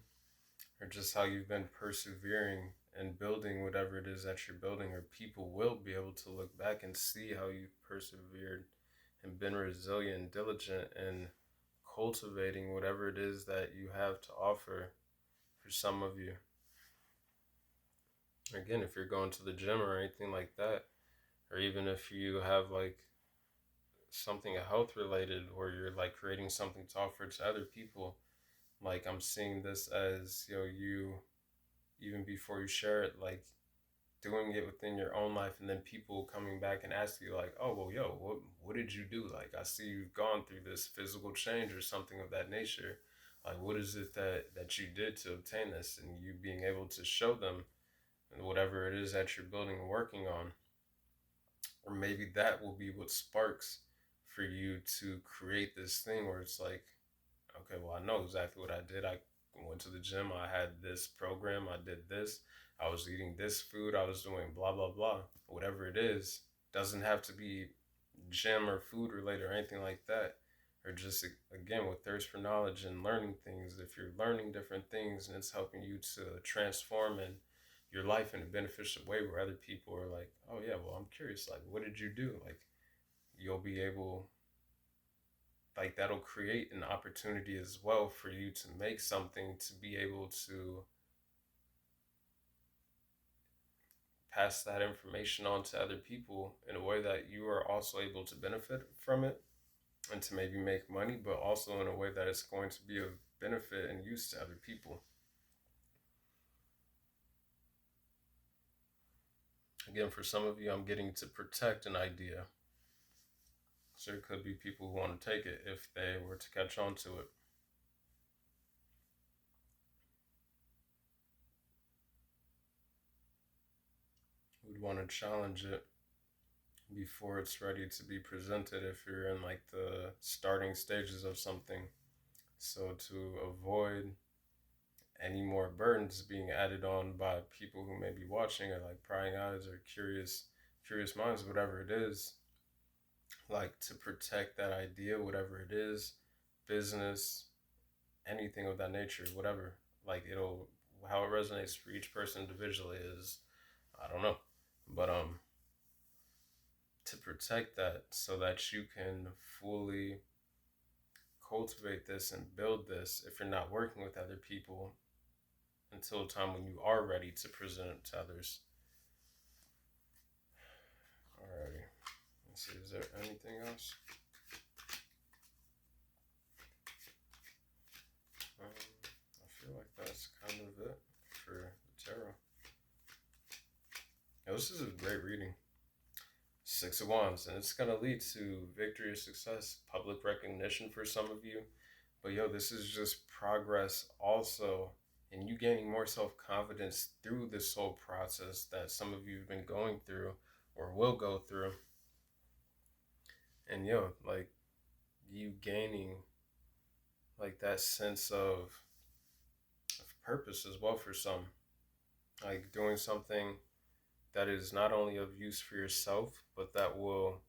or just how you've been persevering and building whatever it is that you're building, or people will be able to look back and see how you've persevered and been resilient and diligent in cultivating whatever it is that you have to offer. For some of you, again, if you're going to the gym or anything like that, or even if you have like something health related, or you're like creating something to offer to other people, like I'm seeing this as, you, even before you share it, like doing it within your own life, and then people coming back and asking you like, oh well, what did you do? Like I see you've gone through this physical change or something of that nature. Like what is it that you did to obtain this? And you being able to show them whatever it is that you're building and working on. Or maybe that will be what sparks for you to create this thing where it's like, okay, well, I know exactly what I did. I went to the gym, I had this program, I did this, I was eating this food, I was doing blah, blah, blah. Whatever it is, doesn't have to be gym or food related or anything like that. Or just, again, with thirst for knowledge and learning things, if you're learning different things and it's helping you to transform in your life in a beneficial way, where other people are like, oh yeah, well, I'm curious, like, what did you do? Like, you'll be able, like, that'll create an opportunity as well for you to make something, to be able to pass that information on to other people in a way that you are also able to benefit from it, and to maybe make money, but also in a way that it's going to be of benefit and use to other people. Again, for some of you, I'm getting to protect an idea. So there could be people who want to take it if they were to catch on to it. Would want to challenge it before it's ready to be presented, if you're in like the starting stages of something. So to avoid any more burdens being added on by people who may be watching, or like prying eyes or curious minds, whatever it is, like to protect that idea, whatever it is, business, anything of that nature, whatever. Like it'll, how it resonates for each person individually is, I don't know, but to protect that so that you can fully cultivate this and build this, if you're not working with other people, until a time when you are ready to present it to others. Alrighty, let's see, is there anything else? I feel like that's kind of it for the tarot. Now, this is a great reading. 6 of Wands, and it's going to lead to victory or success, public recognition for some of you. But this is just progress also, and you gaining more self-confidence through this whole process that some of you have been going through or will go through. And like you gaining like that sense of purpose as well for some. like doing something that is not only of use for yourself, but that will,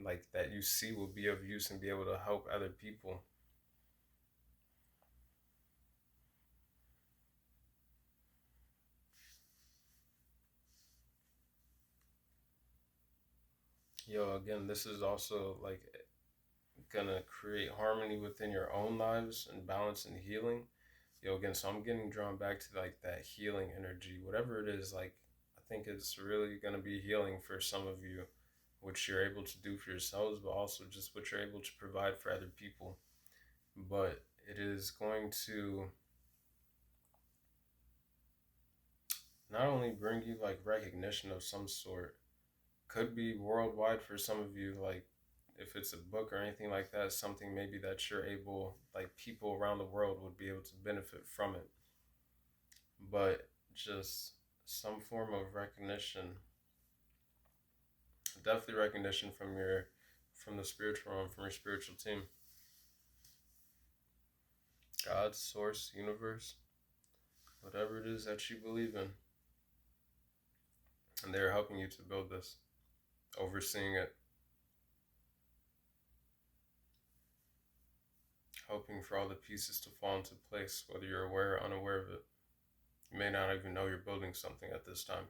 like, that you see will be of use and be able to help other people. Yo, again, this is also like gonna create harmony within your own lives and balance and healing. Yo, again, so I'm getting drawn back to like that healing energy, whatever it is. Like, I think it's really gonna be healing for some of you, which you're able to do for yourselves, but also just what you're able to provide for other people. But it is going to not only bring you like recognition of some sort, could be worldwide for some of you, like if it's a book or anything like that, something maybe that you're able, like people around the world would be able to benefit from it. But just some form of recognition, definitely recognition from the spiritual realm, from your spiritual team. God, source, universe, whatever it is that you believe in. And they're helping you to build this, overseeing it, hoping for all the pieces to fall into place, whether you're aware or unaware of it. You may not even know you're building something at this time.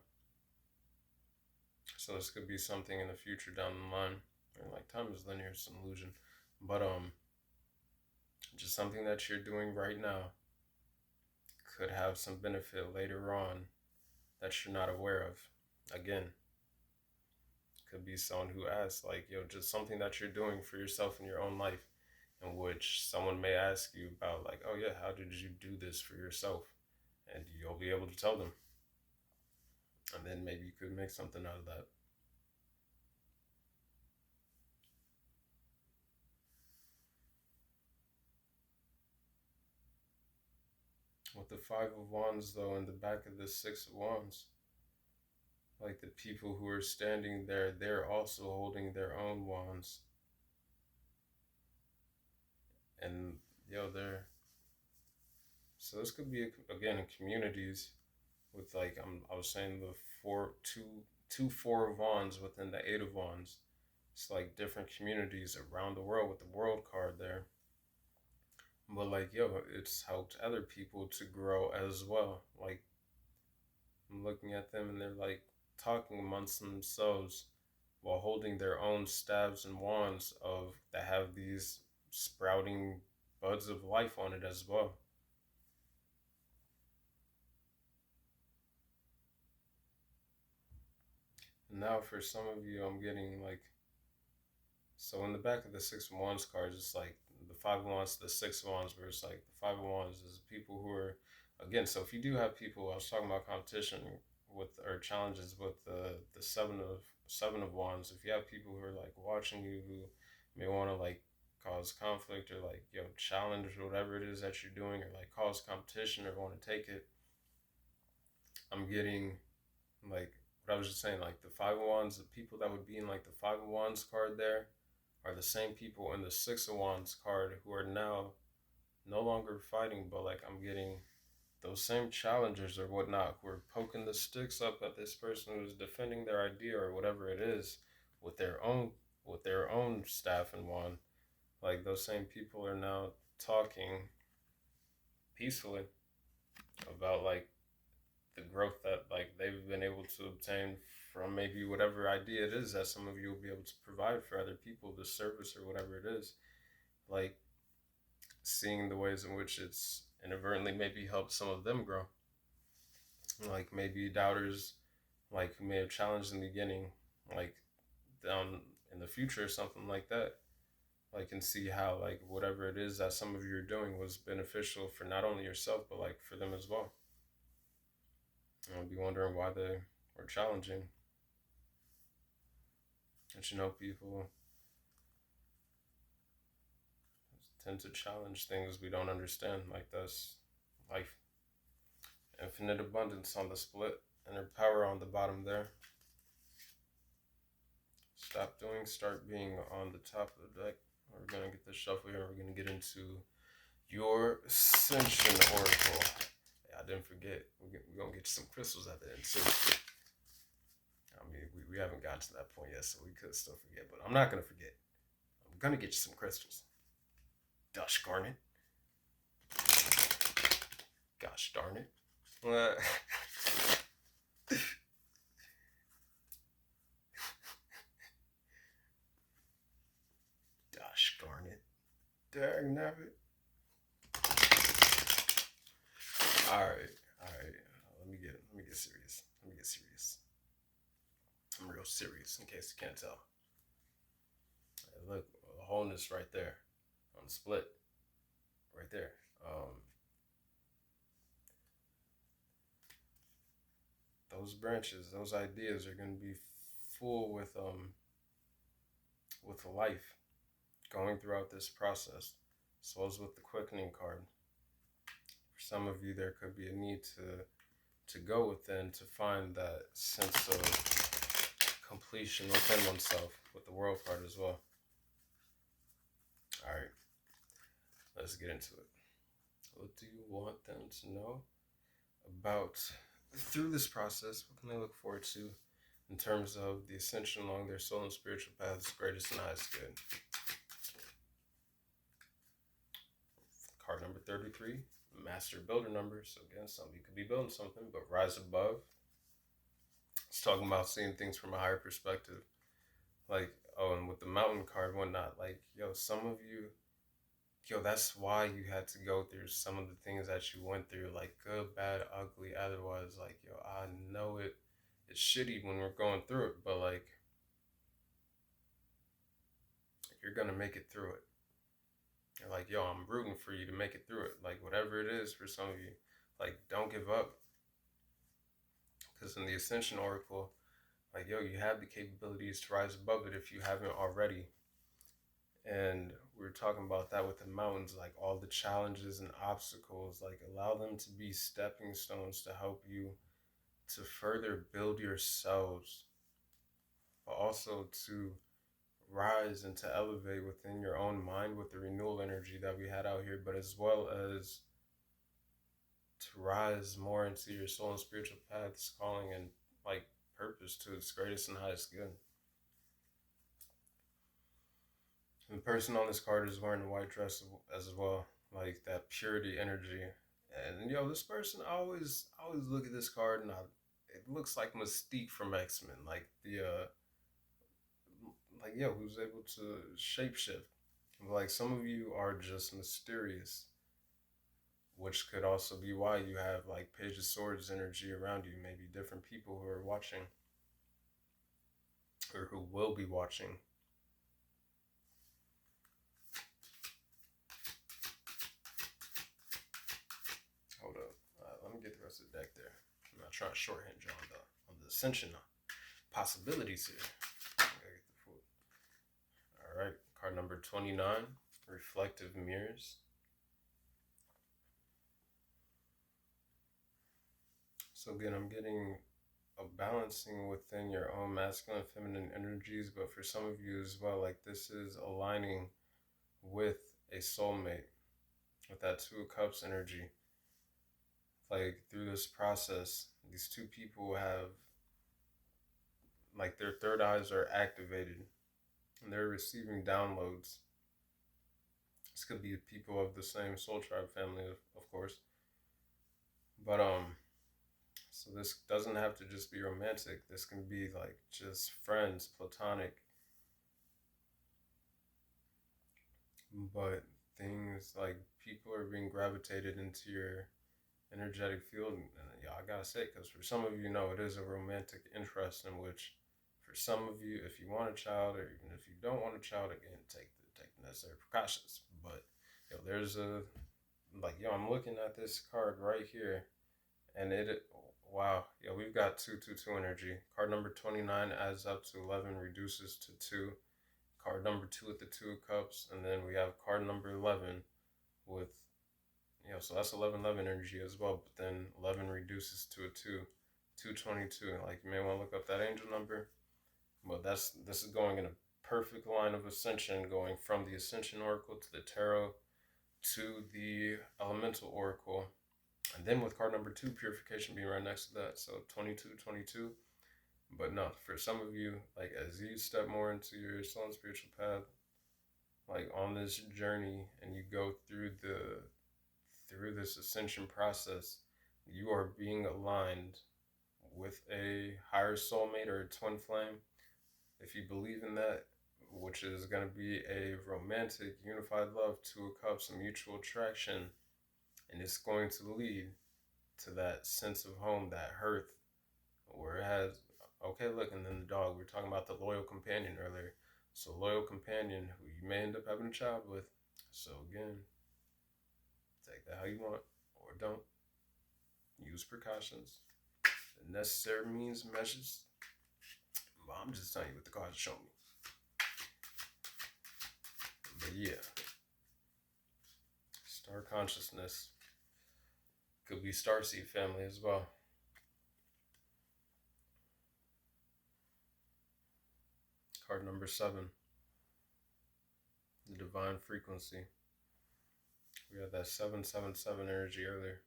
So this could be something in the future down the line. And like time is linear, it's an illusion. But just something that you're doing right now could have some benefit later on that you're not aware of. Again, could be someone who asks, like, yo, just something that you're doing for yourself in your own life, in which someone may ask you about, like, oh yeah, how did you do this for yourself? And you'll be able to tell them. And then maybe you could make something out of that. With the Five of Wands, though, in the back of the Six of Wands, like the people who are standing there, they're also holding their own wands. And, yo, they're. So this could be, again, in communities with, like, I was saying the two Four of Wands within the Eight of Wands. It's like different communities around the world with the World card there. But, like, yo, it's helped other people to grow as well. Like, I'm looking at them and they're like talking amongst themselves while holding their own staves and wands of that have these sprouting buds of life on it as well. And now for some of you, I'm getting like, so in the back of the Six of Wands cards, it's like the Five of Wands, the Six of Wands, where it's like the Five of Wands is people who are, again, so if you do have people, I was talking about competition with, or challenges with the Seven of Wands, if you have people who are like watching you who may want to like cause conflict or like, yo, challenge whatever it is that you're doing or like cause competition or want to take it, I'm getting like what I was just saying, like the Five of Wands, the people that would be in like the Five of Wands card there are the same people in the Six of Wands card who are now no longer fighting, but like I'm getting those same challengers or whatnot who are poking the sticks up at this person who's defending their idea or whatever it is with their own staff and wand. Like those same people are now talking peacefully about like the growth that like they've been able to obtain from maybe whatever idea it is that some of you will be able to provide for other people, the service or whatever it is. Like seeing the ways in which it's inadvertently maybe helped some of them grow. Like maybe doubters, like who may have challenged in the beginning, like down in the future or something like that. Like and see how like whatever it is that some of you are doing was beneficial for not only yourself but like for them as well. I'll be wondering why they were challenging. And people tend to challenge things we don't understand, like this life. Infinite abundance on the split, inner power on the bottom there. Stop doing, start being on the top of the deck. We're gonna get this shuffle here. We're gonna get into your Ascension Oracle. I I didn't forget. We're going to get you some crystals at the end, too. I mean, we haven't gotten to that point yet, so we could still forget. But I'm not going to forget. I'm going to get you some crystals. Gosh darn it. Gosh darn it. Gosh darn it. Dang nabbit. Alright. Let me get serious. I'm real serious in case you can't tell. Look, the wholeness right there on the split. Right there. Those branches, those ideas are going to be full with life going throughout this process. So as with the quickening card, for some of you there could be a need to go within to find that sense of completion within oneself with the world card as well. All right, let's get into it. What do you want them to know about through this process? What can they look forward to in terms of the ascension along their soul and spiritual paths, greatest and highest good? Card number 33, Master Builder number. So again, somebody could be building something, but rise above. It's talking about seeing things from a higher perspective. Like, and with the mountain card and whatnot, like, some of you, that's why you had to go through some of the things that you went through, like good, bad, ugly, otherwise, like, I know it's shitty when we're going through it, but like, you're gonna make it through it. You're like, I'm rooting for you to make it through it. Like, whatever it is for some of you, like, don't give up. Because in the Ascension Oracle, like, you have the capabilities to rise above it if you haven't already. And we were talking about that with the mountains, like all the challenges and obstacles, like allow them to be stepping stones to help you to further build yourselves, but also to rise and to elevate within your own mind with the renewal energy that we had out here, but as well as to rise more into your soul and spiritual paths, calling and like purpose to its greatest and highest good. And the person on this card is wearing a white dress as well, like that purity energy. And this person, I always look at this card and it looks like Mystique from X-Men, like the who's able to shapeshift. Like some of you are just mysterious, which could also be why you have like Page of Swords energy around you. Maybe different people who are watching or who will be watching. Hold up. Let me get the rest of the deck there. I'm not trying to shorthand you on the ascension possibilities here. All right. Card number 29, Reflective Mirrors. So again, I'm getting a balancing within your own masculine and feminine energies, but for some of you as well, like this is aligning with a soulmate, with that Two of Cups energy. Like through this process, these two people have, like their third eyes are activated and they're receiving downloads. This could be people of the same soul tribe family, of course. But so this doesn't have to just be romantic. This can be like just friends, platonic. But things like people are being gravitated into your energetic field. And I gotta say, because for some of you, it is a romantic interest in which, for some of you, if you want a child or even if you don't want a child, again, take the necessary precautions. But there's I'm looking at this card right here, and wow, we've got 222 energy. Card number 29 adds up to 11, reduces to 2. Card number 2 with the Two of Cups, and then we have card number 11 with, so that's 11 energy as well, but then 11 reduces to a 2, 222. Like, you may want to look up that angel number, but this is going in a perfect line of ascension, going from the Ascension Oracle to the Tarot to the Elemental Oracle. And then with card number 2, purification being right next to that. So 22, 22. But no, for some of you, like as you step more into your soul and spiritual path, like on this journey and you go through this ascension process, you are being aligned with a higher soulmate or a twin flame. If you believe in that, which is going to be a romantic, unified love, two of cups, a mutual attraction, and it's going to lead to that sense of home, that hearth, where it has, okay, look, and then the dog. We were talking about the loyal companion earlier. So, loyal companion who you may end up having a child with. So, again, take that how you want or don't. Use precautions, the necessary means, measures. Well, I'm just telling you what the cards show me. But yeah, star consciousness could be starseed family as well. Card number 7, the divine frequency. We had that 777 energy earlier.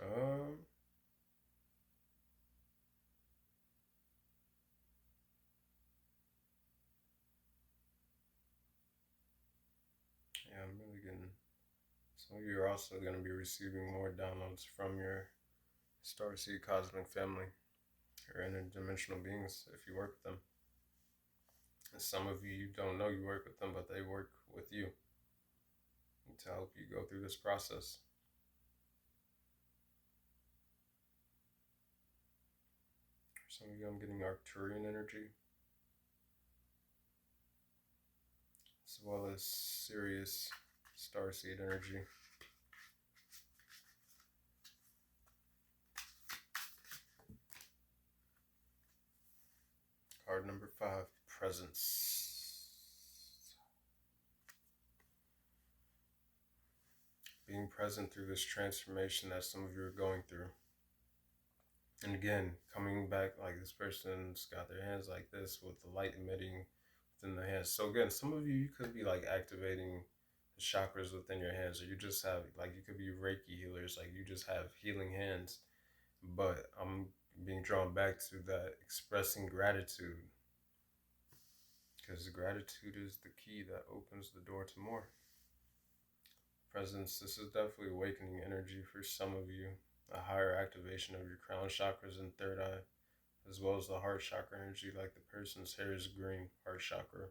Um, yeah, I'm really getting. Some of you are also going to be receiving more downloads from your starseed cosmic family or interdimensional beings if you work with them. And some of you don't know you work with them, but they work with you to help you go through this process. For some of you, I'm getting Arcturian energy, as well as Sirius starseed energy. Card number 5, presence. Being present through this transformation that some of you are going through. And again, coming back, like this person's got their hands like this with the light emitting within the hands. So again, some of you could be like activating the chakras within your hands, or you just have, like, you could be Reiki healers, like you just have healing hands. But I'm being drawn back to that expressing gratitude, because gratitude is the key that opens the door to more. Presence, this is definitely awakening energy for some of you. A higher activation of your crown chakras and third eye, as well as the heart chakra energy, like the person's hair is green, heart chakra.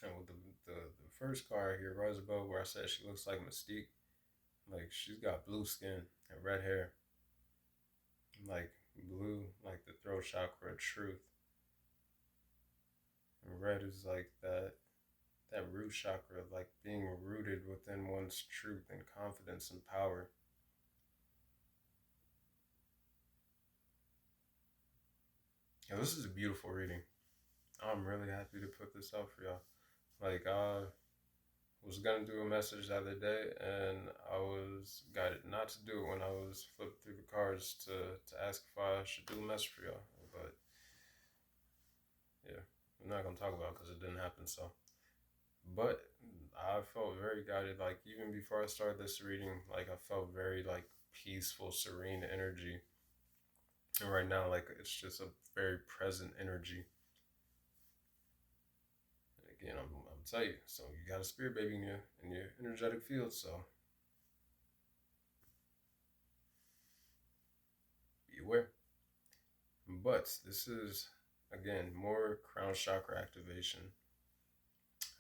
And with the first card here, Rise Above, where I said she looks like Mystique, like she's got blue skin and red hair. Like blue, like the throat chakra, truth. And red is like that root chakra, like being rooted within one's truth and confidence and power. Yeah, this is a beautiful reading. I'm really happy to put this out for y'all. Like, I was gonna do a message the other day, and I was guided not to do it when I was flipping through the cards to ask if I should do a message for y'all. But yeah, I'm not gonna talk about it because it didn't happen. So, but I felt very guided. Like even before I started this reading, like I felt very like peaceful, serene energy. And right now, like it's just a very present energy. And again, I'm telling you, so you got a spirit baby in your energetic field. So be aware. But this is, again, more crown chakra activation.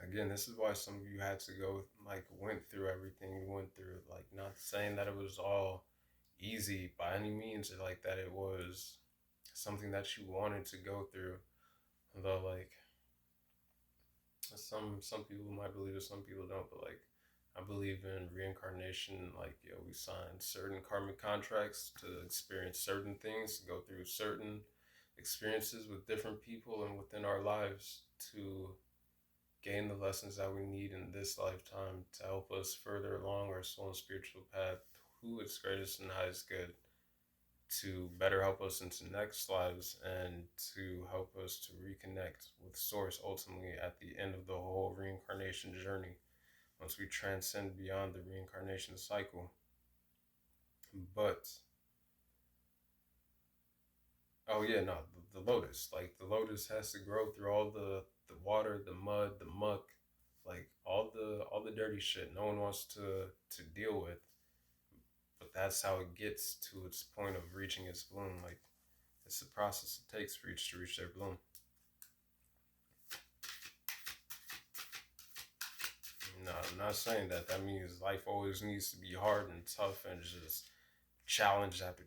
Again, this is why some of you had to go, like, went through everything you went through. Like, not saying that it was all easy by any means, like that it was something that you wanted to go through. Although, like, some people might believe it, some people don't. But like, I believe in reincarnation. Like, yo, we sign certain karmic contracts to experience certain things, to go through certain experiences with different people and within our lives to gain the lessons that we need in this lifetime to help us further along our soul and spiritual path, who its greatest and highest good. to better help us into next lives and to help us to reconnect with Source ultimately at the end of the whole reincarnation journey, once we transcend beyond the reincarnation cycle. But, oh yeah, no, the lotus. Like, the lotus has to grow through all the water, the mud, the muck, like all the dirty shit no one wants to deal with. But that's how it gets to its point of reaching its bloom. Like, it's the process it takes for each to reach their bloom. No, I'm not saying that. That means life always needs to be hard and tough and just challenge after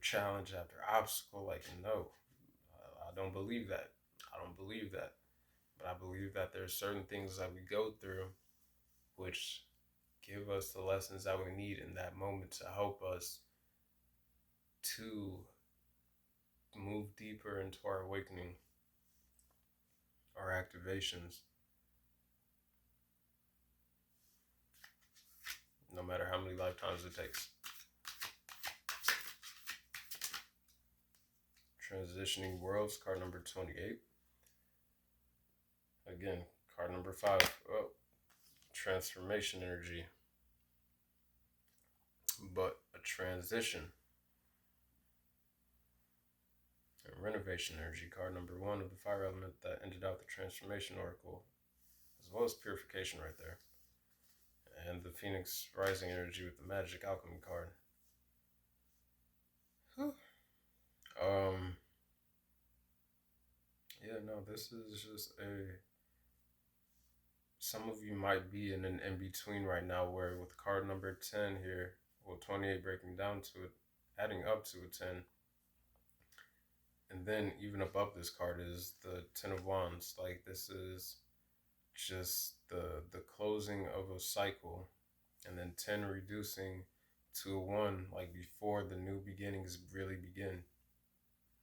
obstacle. Like, no, I don't believe that. I don't believe that. But I believe that there's certain things that we go through which give us the lessons that we need in that moment to help us to move deeper into our awakening, our activations, no matter how many lifetimes it takes. Transitioning Worlds, card number 28. Again, card number 5. Oh, transformation energy. But a transition. And renovation energy, card number 1 of the fire element that ended out the transformation oracle, as well as purification right there. And the Phoenix rising energy with the magic alchemy card. Yeah, no, this is just some of you might be in an in-between right now where with card number 10 here, well, 28 breaking down to it, adding up to a 10. And then even above this card is the 10 of Wands. Like, this is just the closing of a cycle, and then 10 reducing to a 1, like before the new beginnings really begin.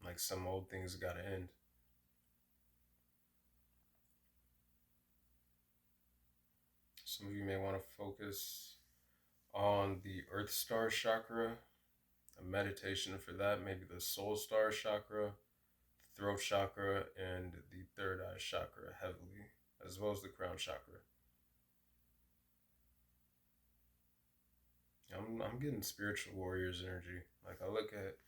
Like, some old things gotta end. Some of you may want to focus on the Earth Star chakra, a meditation for that, maybe the Soul Star chakra, the Throat chakra, and the Third Eye chakra heavily, as well as the Crown chakra. I'm getting spiritual warriors energy. Like, I look at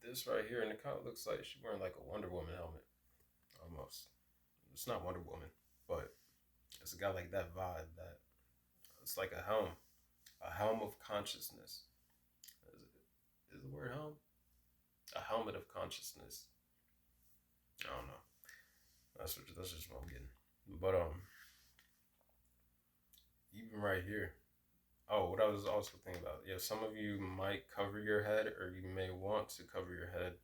this right here, and it kind of looks like she's wearing like a Wonder Woman helmet, almost. It's not Wonder Woman, but it's got like that vibe. That it's like a helm of consciousness. Is the word helm? A helmet of consciousness. I don't know. That's just what I'm getting. But even right here. Oh, what I was also thinking about. Yeah, some of you might cover your head, or you may want to cover your head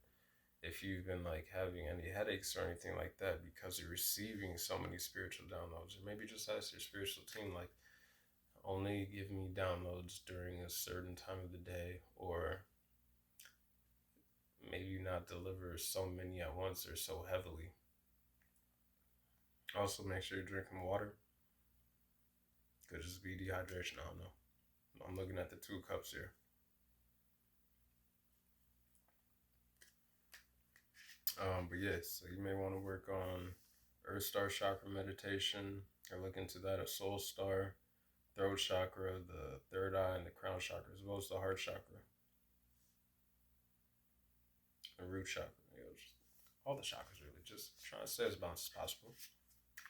if you've been like having any headaches or anything like that because you're receiving so many spiritual downloads. Or maybe just ask your spiritual team, like, only give me downloads during a certain time of the day, or maybe not deliver so many at once or so heavily. Also, make sure you're drinking water. Could just be dehydration, I don't know. I'm looking at the 2 cups here. But yes, so you may want to work on Earth Star chakra meditation, or look into that, a Soul Star, Throat chakra, the Third Eye, and the Crown chakra, as well as the Heart chakra, the Root chakra. You know, just all the chakras really. Just try to stay as balanced as possible.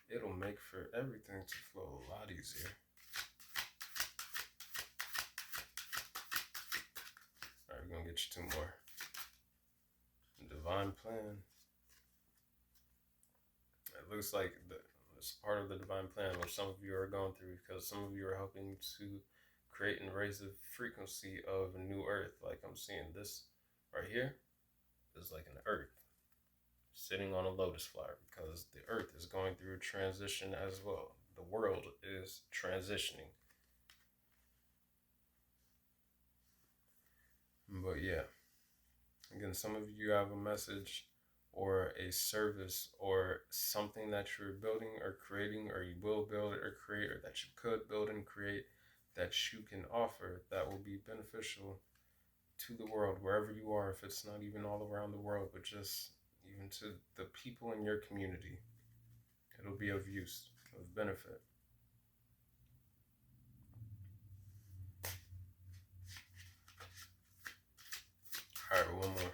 It'll make for everything to flow a lot easier. All right, we're gonna get you 2 more. Divine plan. It looks like it's part of the divine plan, which some of you are going through, because some of you are helping to create and raise the frequency of a new earth. Like, I'm seeing this right here is like an earth sitting on a lotus flower, because the earth is going through a transition as well. The world is transitioning. But yeah, again, some of you have a message or a service or something that you're building or creating, or you will build or create, or that you could build and create, that you can offer that will be beneficial to the world, wherever you are, if it's not even all around the world, but just even to the people in your community. It'll be of use, of benefit. All right, one more.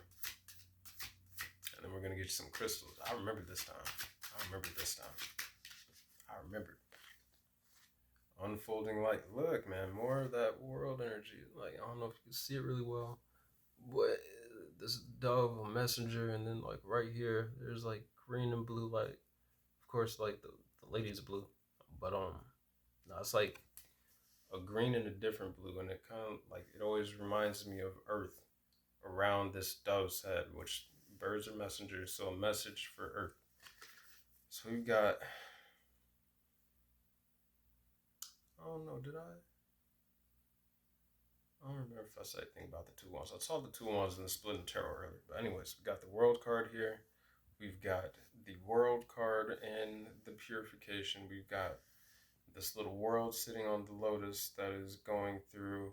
And then we're going to get you some crystals. I remember this time. I remembered. Unfolding light. Look, man, more of that world energy. Like, I don't know if you can see it really well, but this dove, a messenger, and then like right here, there's like green and blue light. Of course, like the lady's blue, but no, it's like a green and a different blue, and it kind of like it always reminds me of Earth around this dove's head, which birds are messengers, so a message for Earth. So we've got. I don't know. Did I? I don't remember if I said anything about the two wands. I saw the two wands in the splitting tarot earlier. But anyways, we got the world card here. We've got the world card and the purification. We've got this little world sitting on the lotus that is going through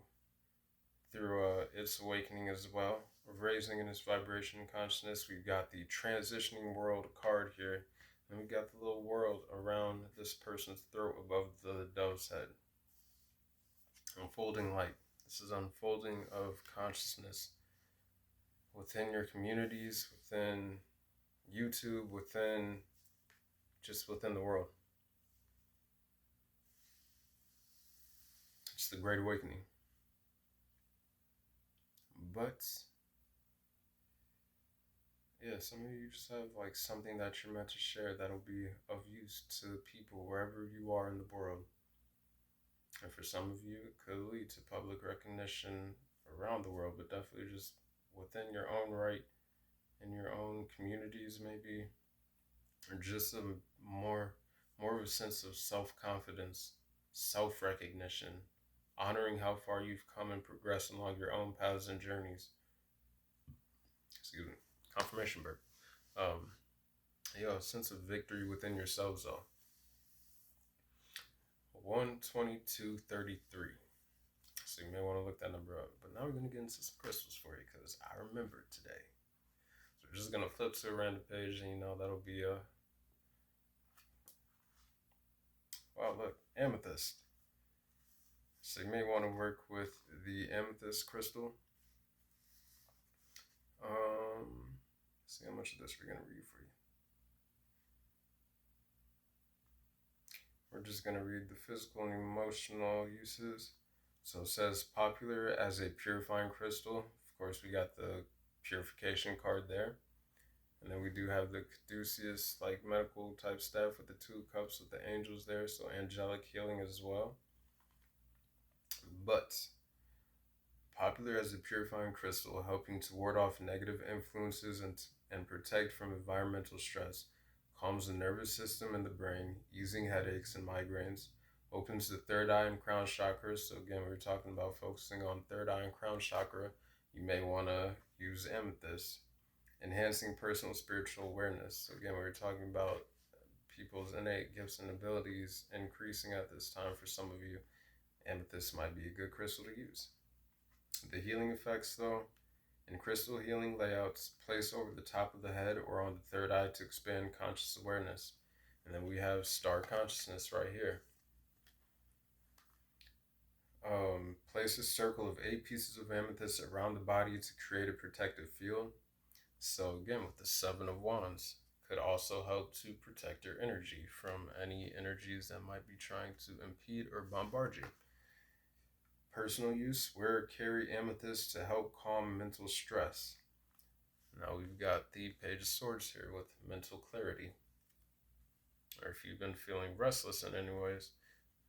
its awakening as well, raising in its vibration and consciousness. We've got the transitioning world card here, and we've got the little world around this person's throat above the dove's head. Unfolding light. This is unfolding of consciousness within your communities, within YouTube, within the world. It's the Great Awakening. But yeah, some of you just have like something that you're meant to share that'll be of use to people wherever you are in the world. And for some of you, it could lead to public recognition around the world, but definitely just within your own right, in your own communities, maybe, or just a more of a sense of self-confidence, self-recognition, honoring how far you've come and progressed along your own paths and journeys. Excuse me, confirmation burp. A sense of victory within yourselves, though. 12233. So you may want to look that number up. But now we're going to get into some crystals for you because I remembered today. So we're just going to flip to a random page and that'll be a... Wow, look, amethyst. So you may want to work with the amethyst crystal. See how much of this we're going to read for you. We're just going to read the physical and emotional uses. So it says popular as a purifying crystal. Of course, we got the purification card there. And then we do have the caduceus, like medical type stuff with the 2 cups with the angels there. So angelic healing as well. But popular as a purifying crystal, helping to ward off negative influences and protect from environmental stress, calms the nervous system and the brain, easing headaches and migraines, opens the third eye and crown chakras. So again, we were talking about focusing on third eye and crown chakra. You may want to use amethyst. Enhancing personal spiritual awareness. So again, we were talking about people's innate gifts and abilities increasing at this time. For some of you, amethyst might be a good crystal to use. The healing effects, though, in crystal healing layouts, place over the top of the head or on the third eye to expand conscious awareness. And then we have star consciousness right here. Place a circle of 8 pieces of amethyst around the body to create a protective field. So again, with the 7 of Wands, could also help to protect your energy from any energies that might be trying to impede or bombard you. Personal use, wear or carry amethyst to help calm mental stress. Now we've got the Page of Swords here with mental clarity. Or if you've been feeling restless in any ways,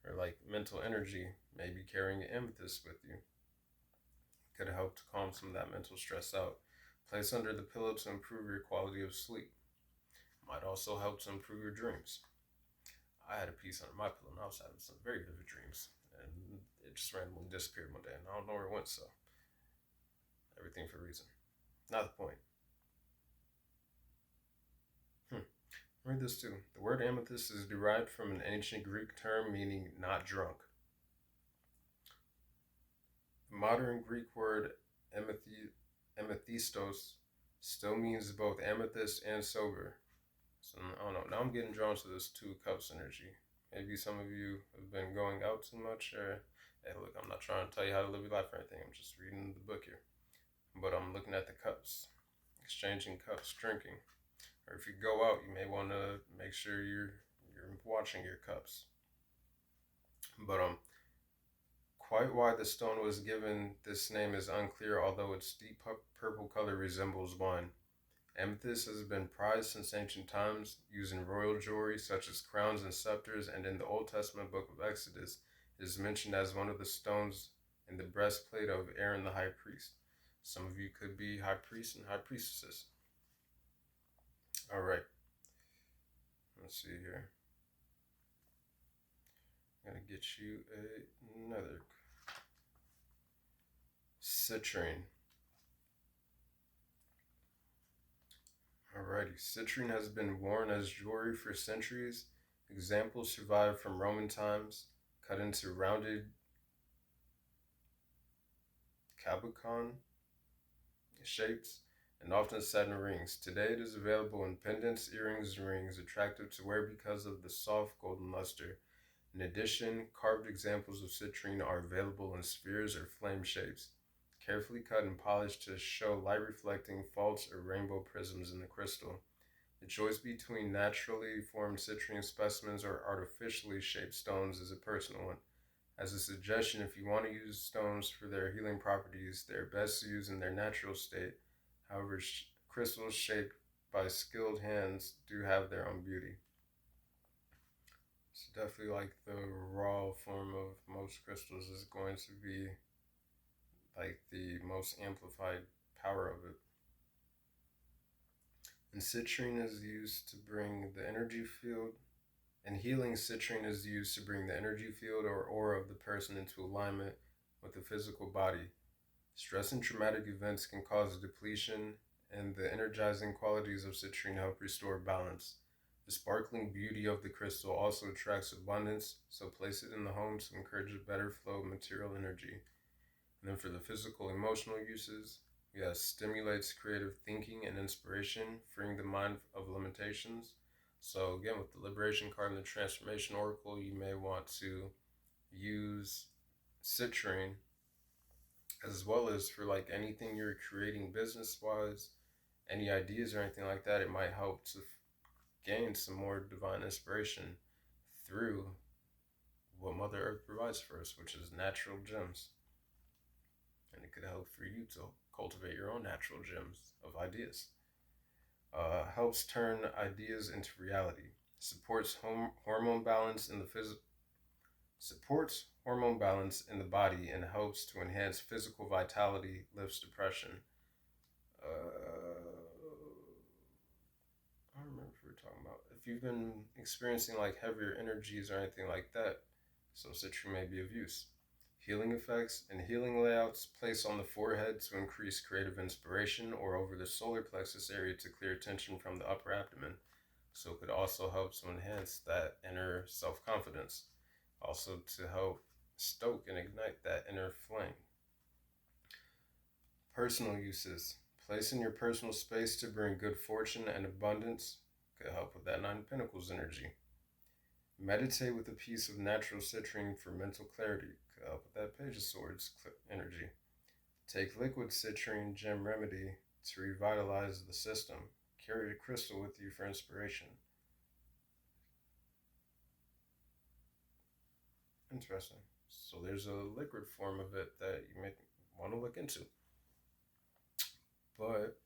or like mental energy, maybe carrying amethyst with you could help to calm some of that mental stress out. Place under the pillow to improve your quality of sleep. Might also help to improve your dreams. I had a piece under my pillow and I was having some very vivid dreams. And it just randomly disappeared one day and I don't know where it went, so everything for a reason. Not the point. Read this too. The word amethyst is derived from an ancient Greek term meaning not drunk. The modern Greek word amethy- amethystos still means both amethyst and silver. So I don't know. Now I'm getting drawn to this two cups energy. Maybe some of you have been going out too much, or hey, look, I'm not trying to tell you how to live your life or anything. I'm just reading the book here. But I'm looking at the cups, exchanging cups, drinking. Or if you go out, you may want to make sure you're watching your cups. But quite why the stone was given this name is unclear, although its deep purple color resembles wine. Amethyst has been prized since ancient times, used in royal jewelry such as crowns and scepters, and in the Old Testament book of Exodus, it is mentioned as one of the stones in the breastplate of Aaron the high priest. Some of you could be high priests and high priestesses. All right, let's see here. I'm gonna get you another citrine. Alrighty, citrine has been worn as jewelry for centuries. Examples survive from Roman times, cut into rounded cabochon shapes and often set in rings. Today it is available in pendants, earrings, and rings, attractive to wear because of the soft golden luster. In addition, carved examples of citrine are available in spheres or flame shapes, carefully cut and polished to show light reflecting faults or rainbow prisms in the crystal. The choice between naturally formed citrine specimens or artificially shaped stones is a personal one. As a suggestion, if you want to use stones for their healing properties, they are best used in their natural state. However, crystals shaped by skilled hands do have their own beauty. It's definitely like the raw form of most crystals is going to be like the most amplified power of it. And citrine is used to bring the energy field. And healing citrine is used to bring the energy field or aura of the person into alignment with the physical body. Stress and traumatic events can cause depletion, and the energizing qualities of citrine help restore balance. The sparkling beauty of the crystal also attracts abundance, so place it in the home to encourage a better flow of material energy. And then for the physical emotional uses, yes, stimulates creative thinking and inspiration, freeing the mind of limitations. So again, with the Liberation card and the Transformation Oracle, you may want to use citrine as well as for like anything you're creating business-wise, any ideas or anything like that. It might help to gain some more divine inspiration through what Mother Earth provides for us, which is natural gems. And it could help for you to cultivate your own natural gems of ideas. Helps turn ideas into reality. Supports hormone balance in the supports hormone balance in the body and helps to enhance physical vitality, lifts depression. I don't remember if we were talking about if you've been experiencing like heavier energies or anything like that, so citrine may be of use. Healing effects and healing layouts placed on the forehead to increase creative inspiration or over the solar plexus area to clear tension from the upper abdomen. So it could also help to enhance that inner self-confidence. Also to help stoke and ignite that inner flame. Personal uses. Place in your personal space to bring good fortune and abundance. Could help with that Nine of Pentacles energy. Meditate with a piece of natural citrine for mental clarity. Could help with that Page of Swords energy. Take liquid citrine gem remedy to revitalize the system. Carry a crystal with you for inspiration. Interesting. So there's a liquid form of it that you may want to look into. But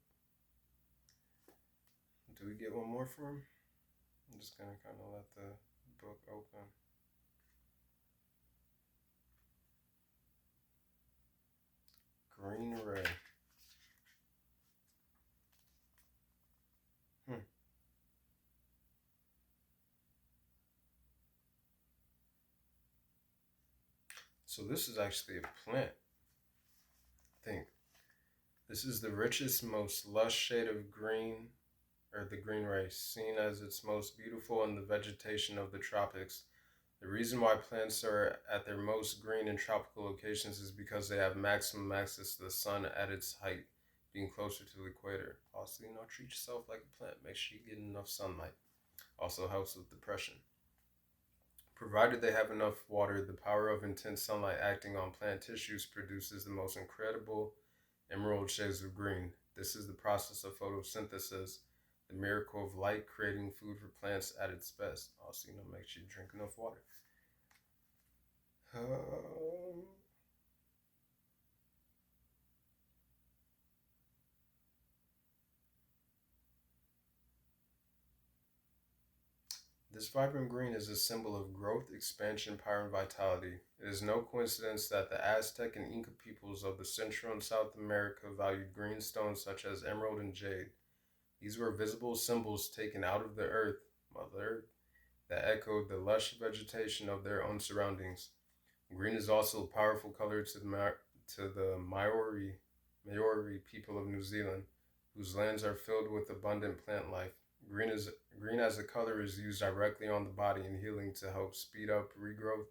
do we get one more for him? I'm just gonna kind of let the book open. Green Ray. So this is actually a plant. Think. This is the richest, most lush shade of green, or the green ray, seen as its most beautiful in the vegetation of the tropics. The reason why plants are at their most green in tropical locations is because they have maximum access to the sun at its height, being closer to the equator. Also, treat yourself like a plant. Make sure you get enough sunlight. Also helps with depression. Provided they have enough water, the power of intense sunlight acting on plant tissues produces the most incredible emerald shades of green. This is the process of photosynthesis, the miracle of light creating food for plants at its best. Also, make sure you drink enough water. This vibrant green is a symbol of growth, expansion, power, and vitality. It is no coincidence that the Aztec and Inca peoples of the Central and South America valued green stones such as emerald and jade. These were visible symbols taken out of the earth, Mother Earth, that echoed the lush vegetation of their own surroundings. Green is also a powerful color to the Maori people of New Zealand, whose lands are filled with abundant plant life. Green as a color is used directly on the body in healing to help speed up regrowth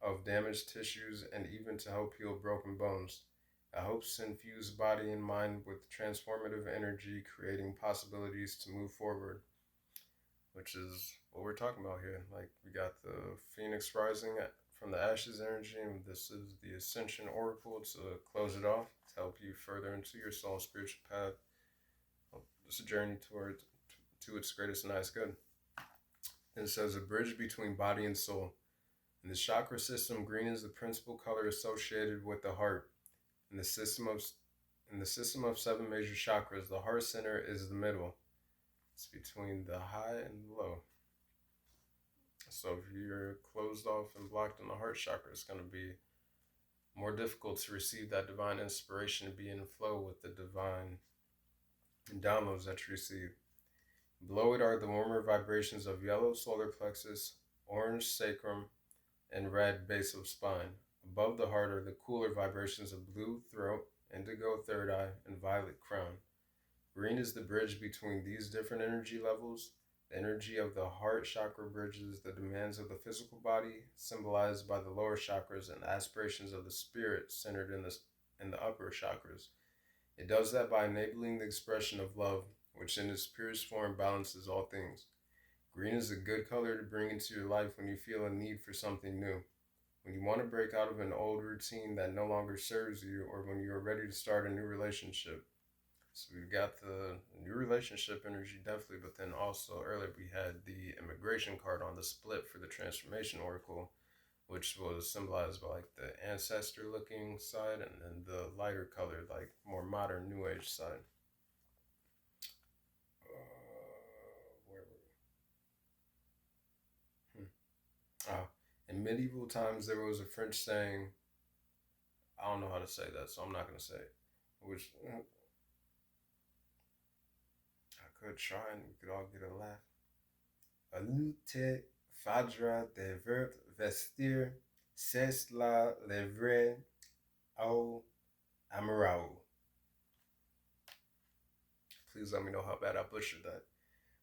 of damaged tissues and even to help heal broken bones. It helps infuse body and mind with transformative energy, creating possibilities to move forward, which is what we're talking about here. Like, we got the Phoenix Rising from the Ashes energy, and this is the Ascension Oracle to close it off, to help you further into your soul and spiritual path. This journey to its greatest and highest good. And it says a bridge between body and soul. In the chakra system, green is the principal color associated with the heart. In the system of 7 major chakras, the heart center is the middle. It's between the high and the low. So if you're closed off and blocked in the heart chakra, it's going to be more difficult to receive that divine inspiration and be in flow with the divine downloads that you receive. Below it are the warmer vibrations of yellow solar plexus, orange sacrum, and red base of spine. Above the heart are the cooler vibrations of blue throat, indigo third eye, and violet crown. Green is the bridge between these different energy levels. The energy of the heart chakra bridges the demands of the physical body, symbolized by the lower chakras, and aspirations of the spirit centered in the upper chakras. It does that by enabling the expression of love, which in its purest form balances all things. Green is a good color to bring into your life when you feel a need for something new, when you want to break out of an old routine that no longer serves you, or when you are ready to start a new relationship. So we've got the new relationship energy, definitely, but then also earlier we had the immigration card on the split for the transformation oracle, which was symbolized by like the ancestor looking side, and then the lighter color, like more modern new age side. Where were we? In medieval times, there was a French saying. I don't know how to say that, so I'm not going to say it. Which I could try, and we could all get a laugh. A lutte faudra de vestir, c'est la le vrai au amoureux. Please let me know how bad I butchered that.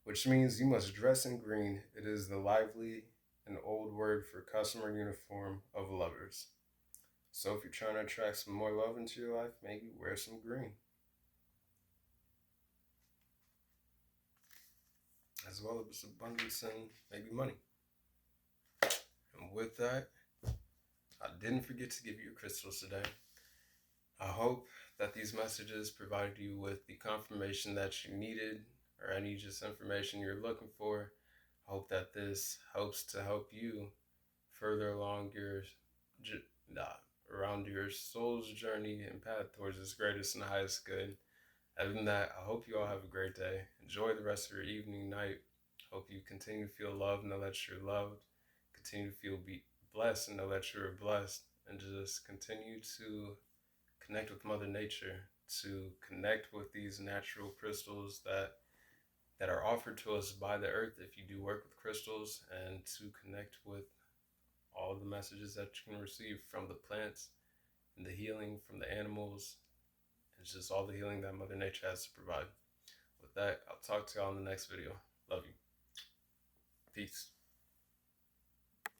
Which means you must dress in green. It is the lively and old word for customer uniform of lovers. So if you're trying to attract some more love into your life, maybe wear some green. As well as abundance and maybe money. And with that, I didn't forget to give you your crystals today. I hope that these messages provided you with the confirmation that you needed, or any just information you're looking for. I hope that this helps to help you further along around your soul's journey and path towards its greatest and highest good. Other than that, I hope you all have a great day. Enjoy the rest of your evening, night. Hope you continue to feel loved and know that you're loved. Continue to feel blessed and know that you're blessed. And just continue to connect with Mother Nature, to connect with these natural crystals that are offered to us by the earth if you do work with crystals, and to connect with all the messages that you can receive from the plants and the healing from the animals. It's just all the healing that Mother Nature has to provide. With that, I'll talk to y'all in the next video. Love you. Peace.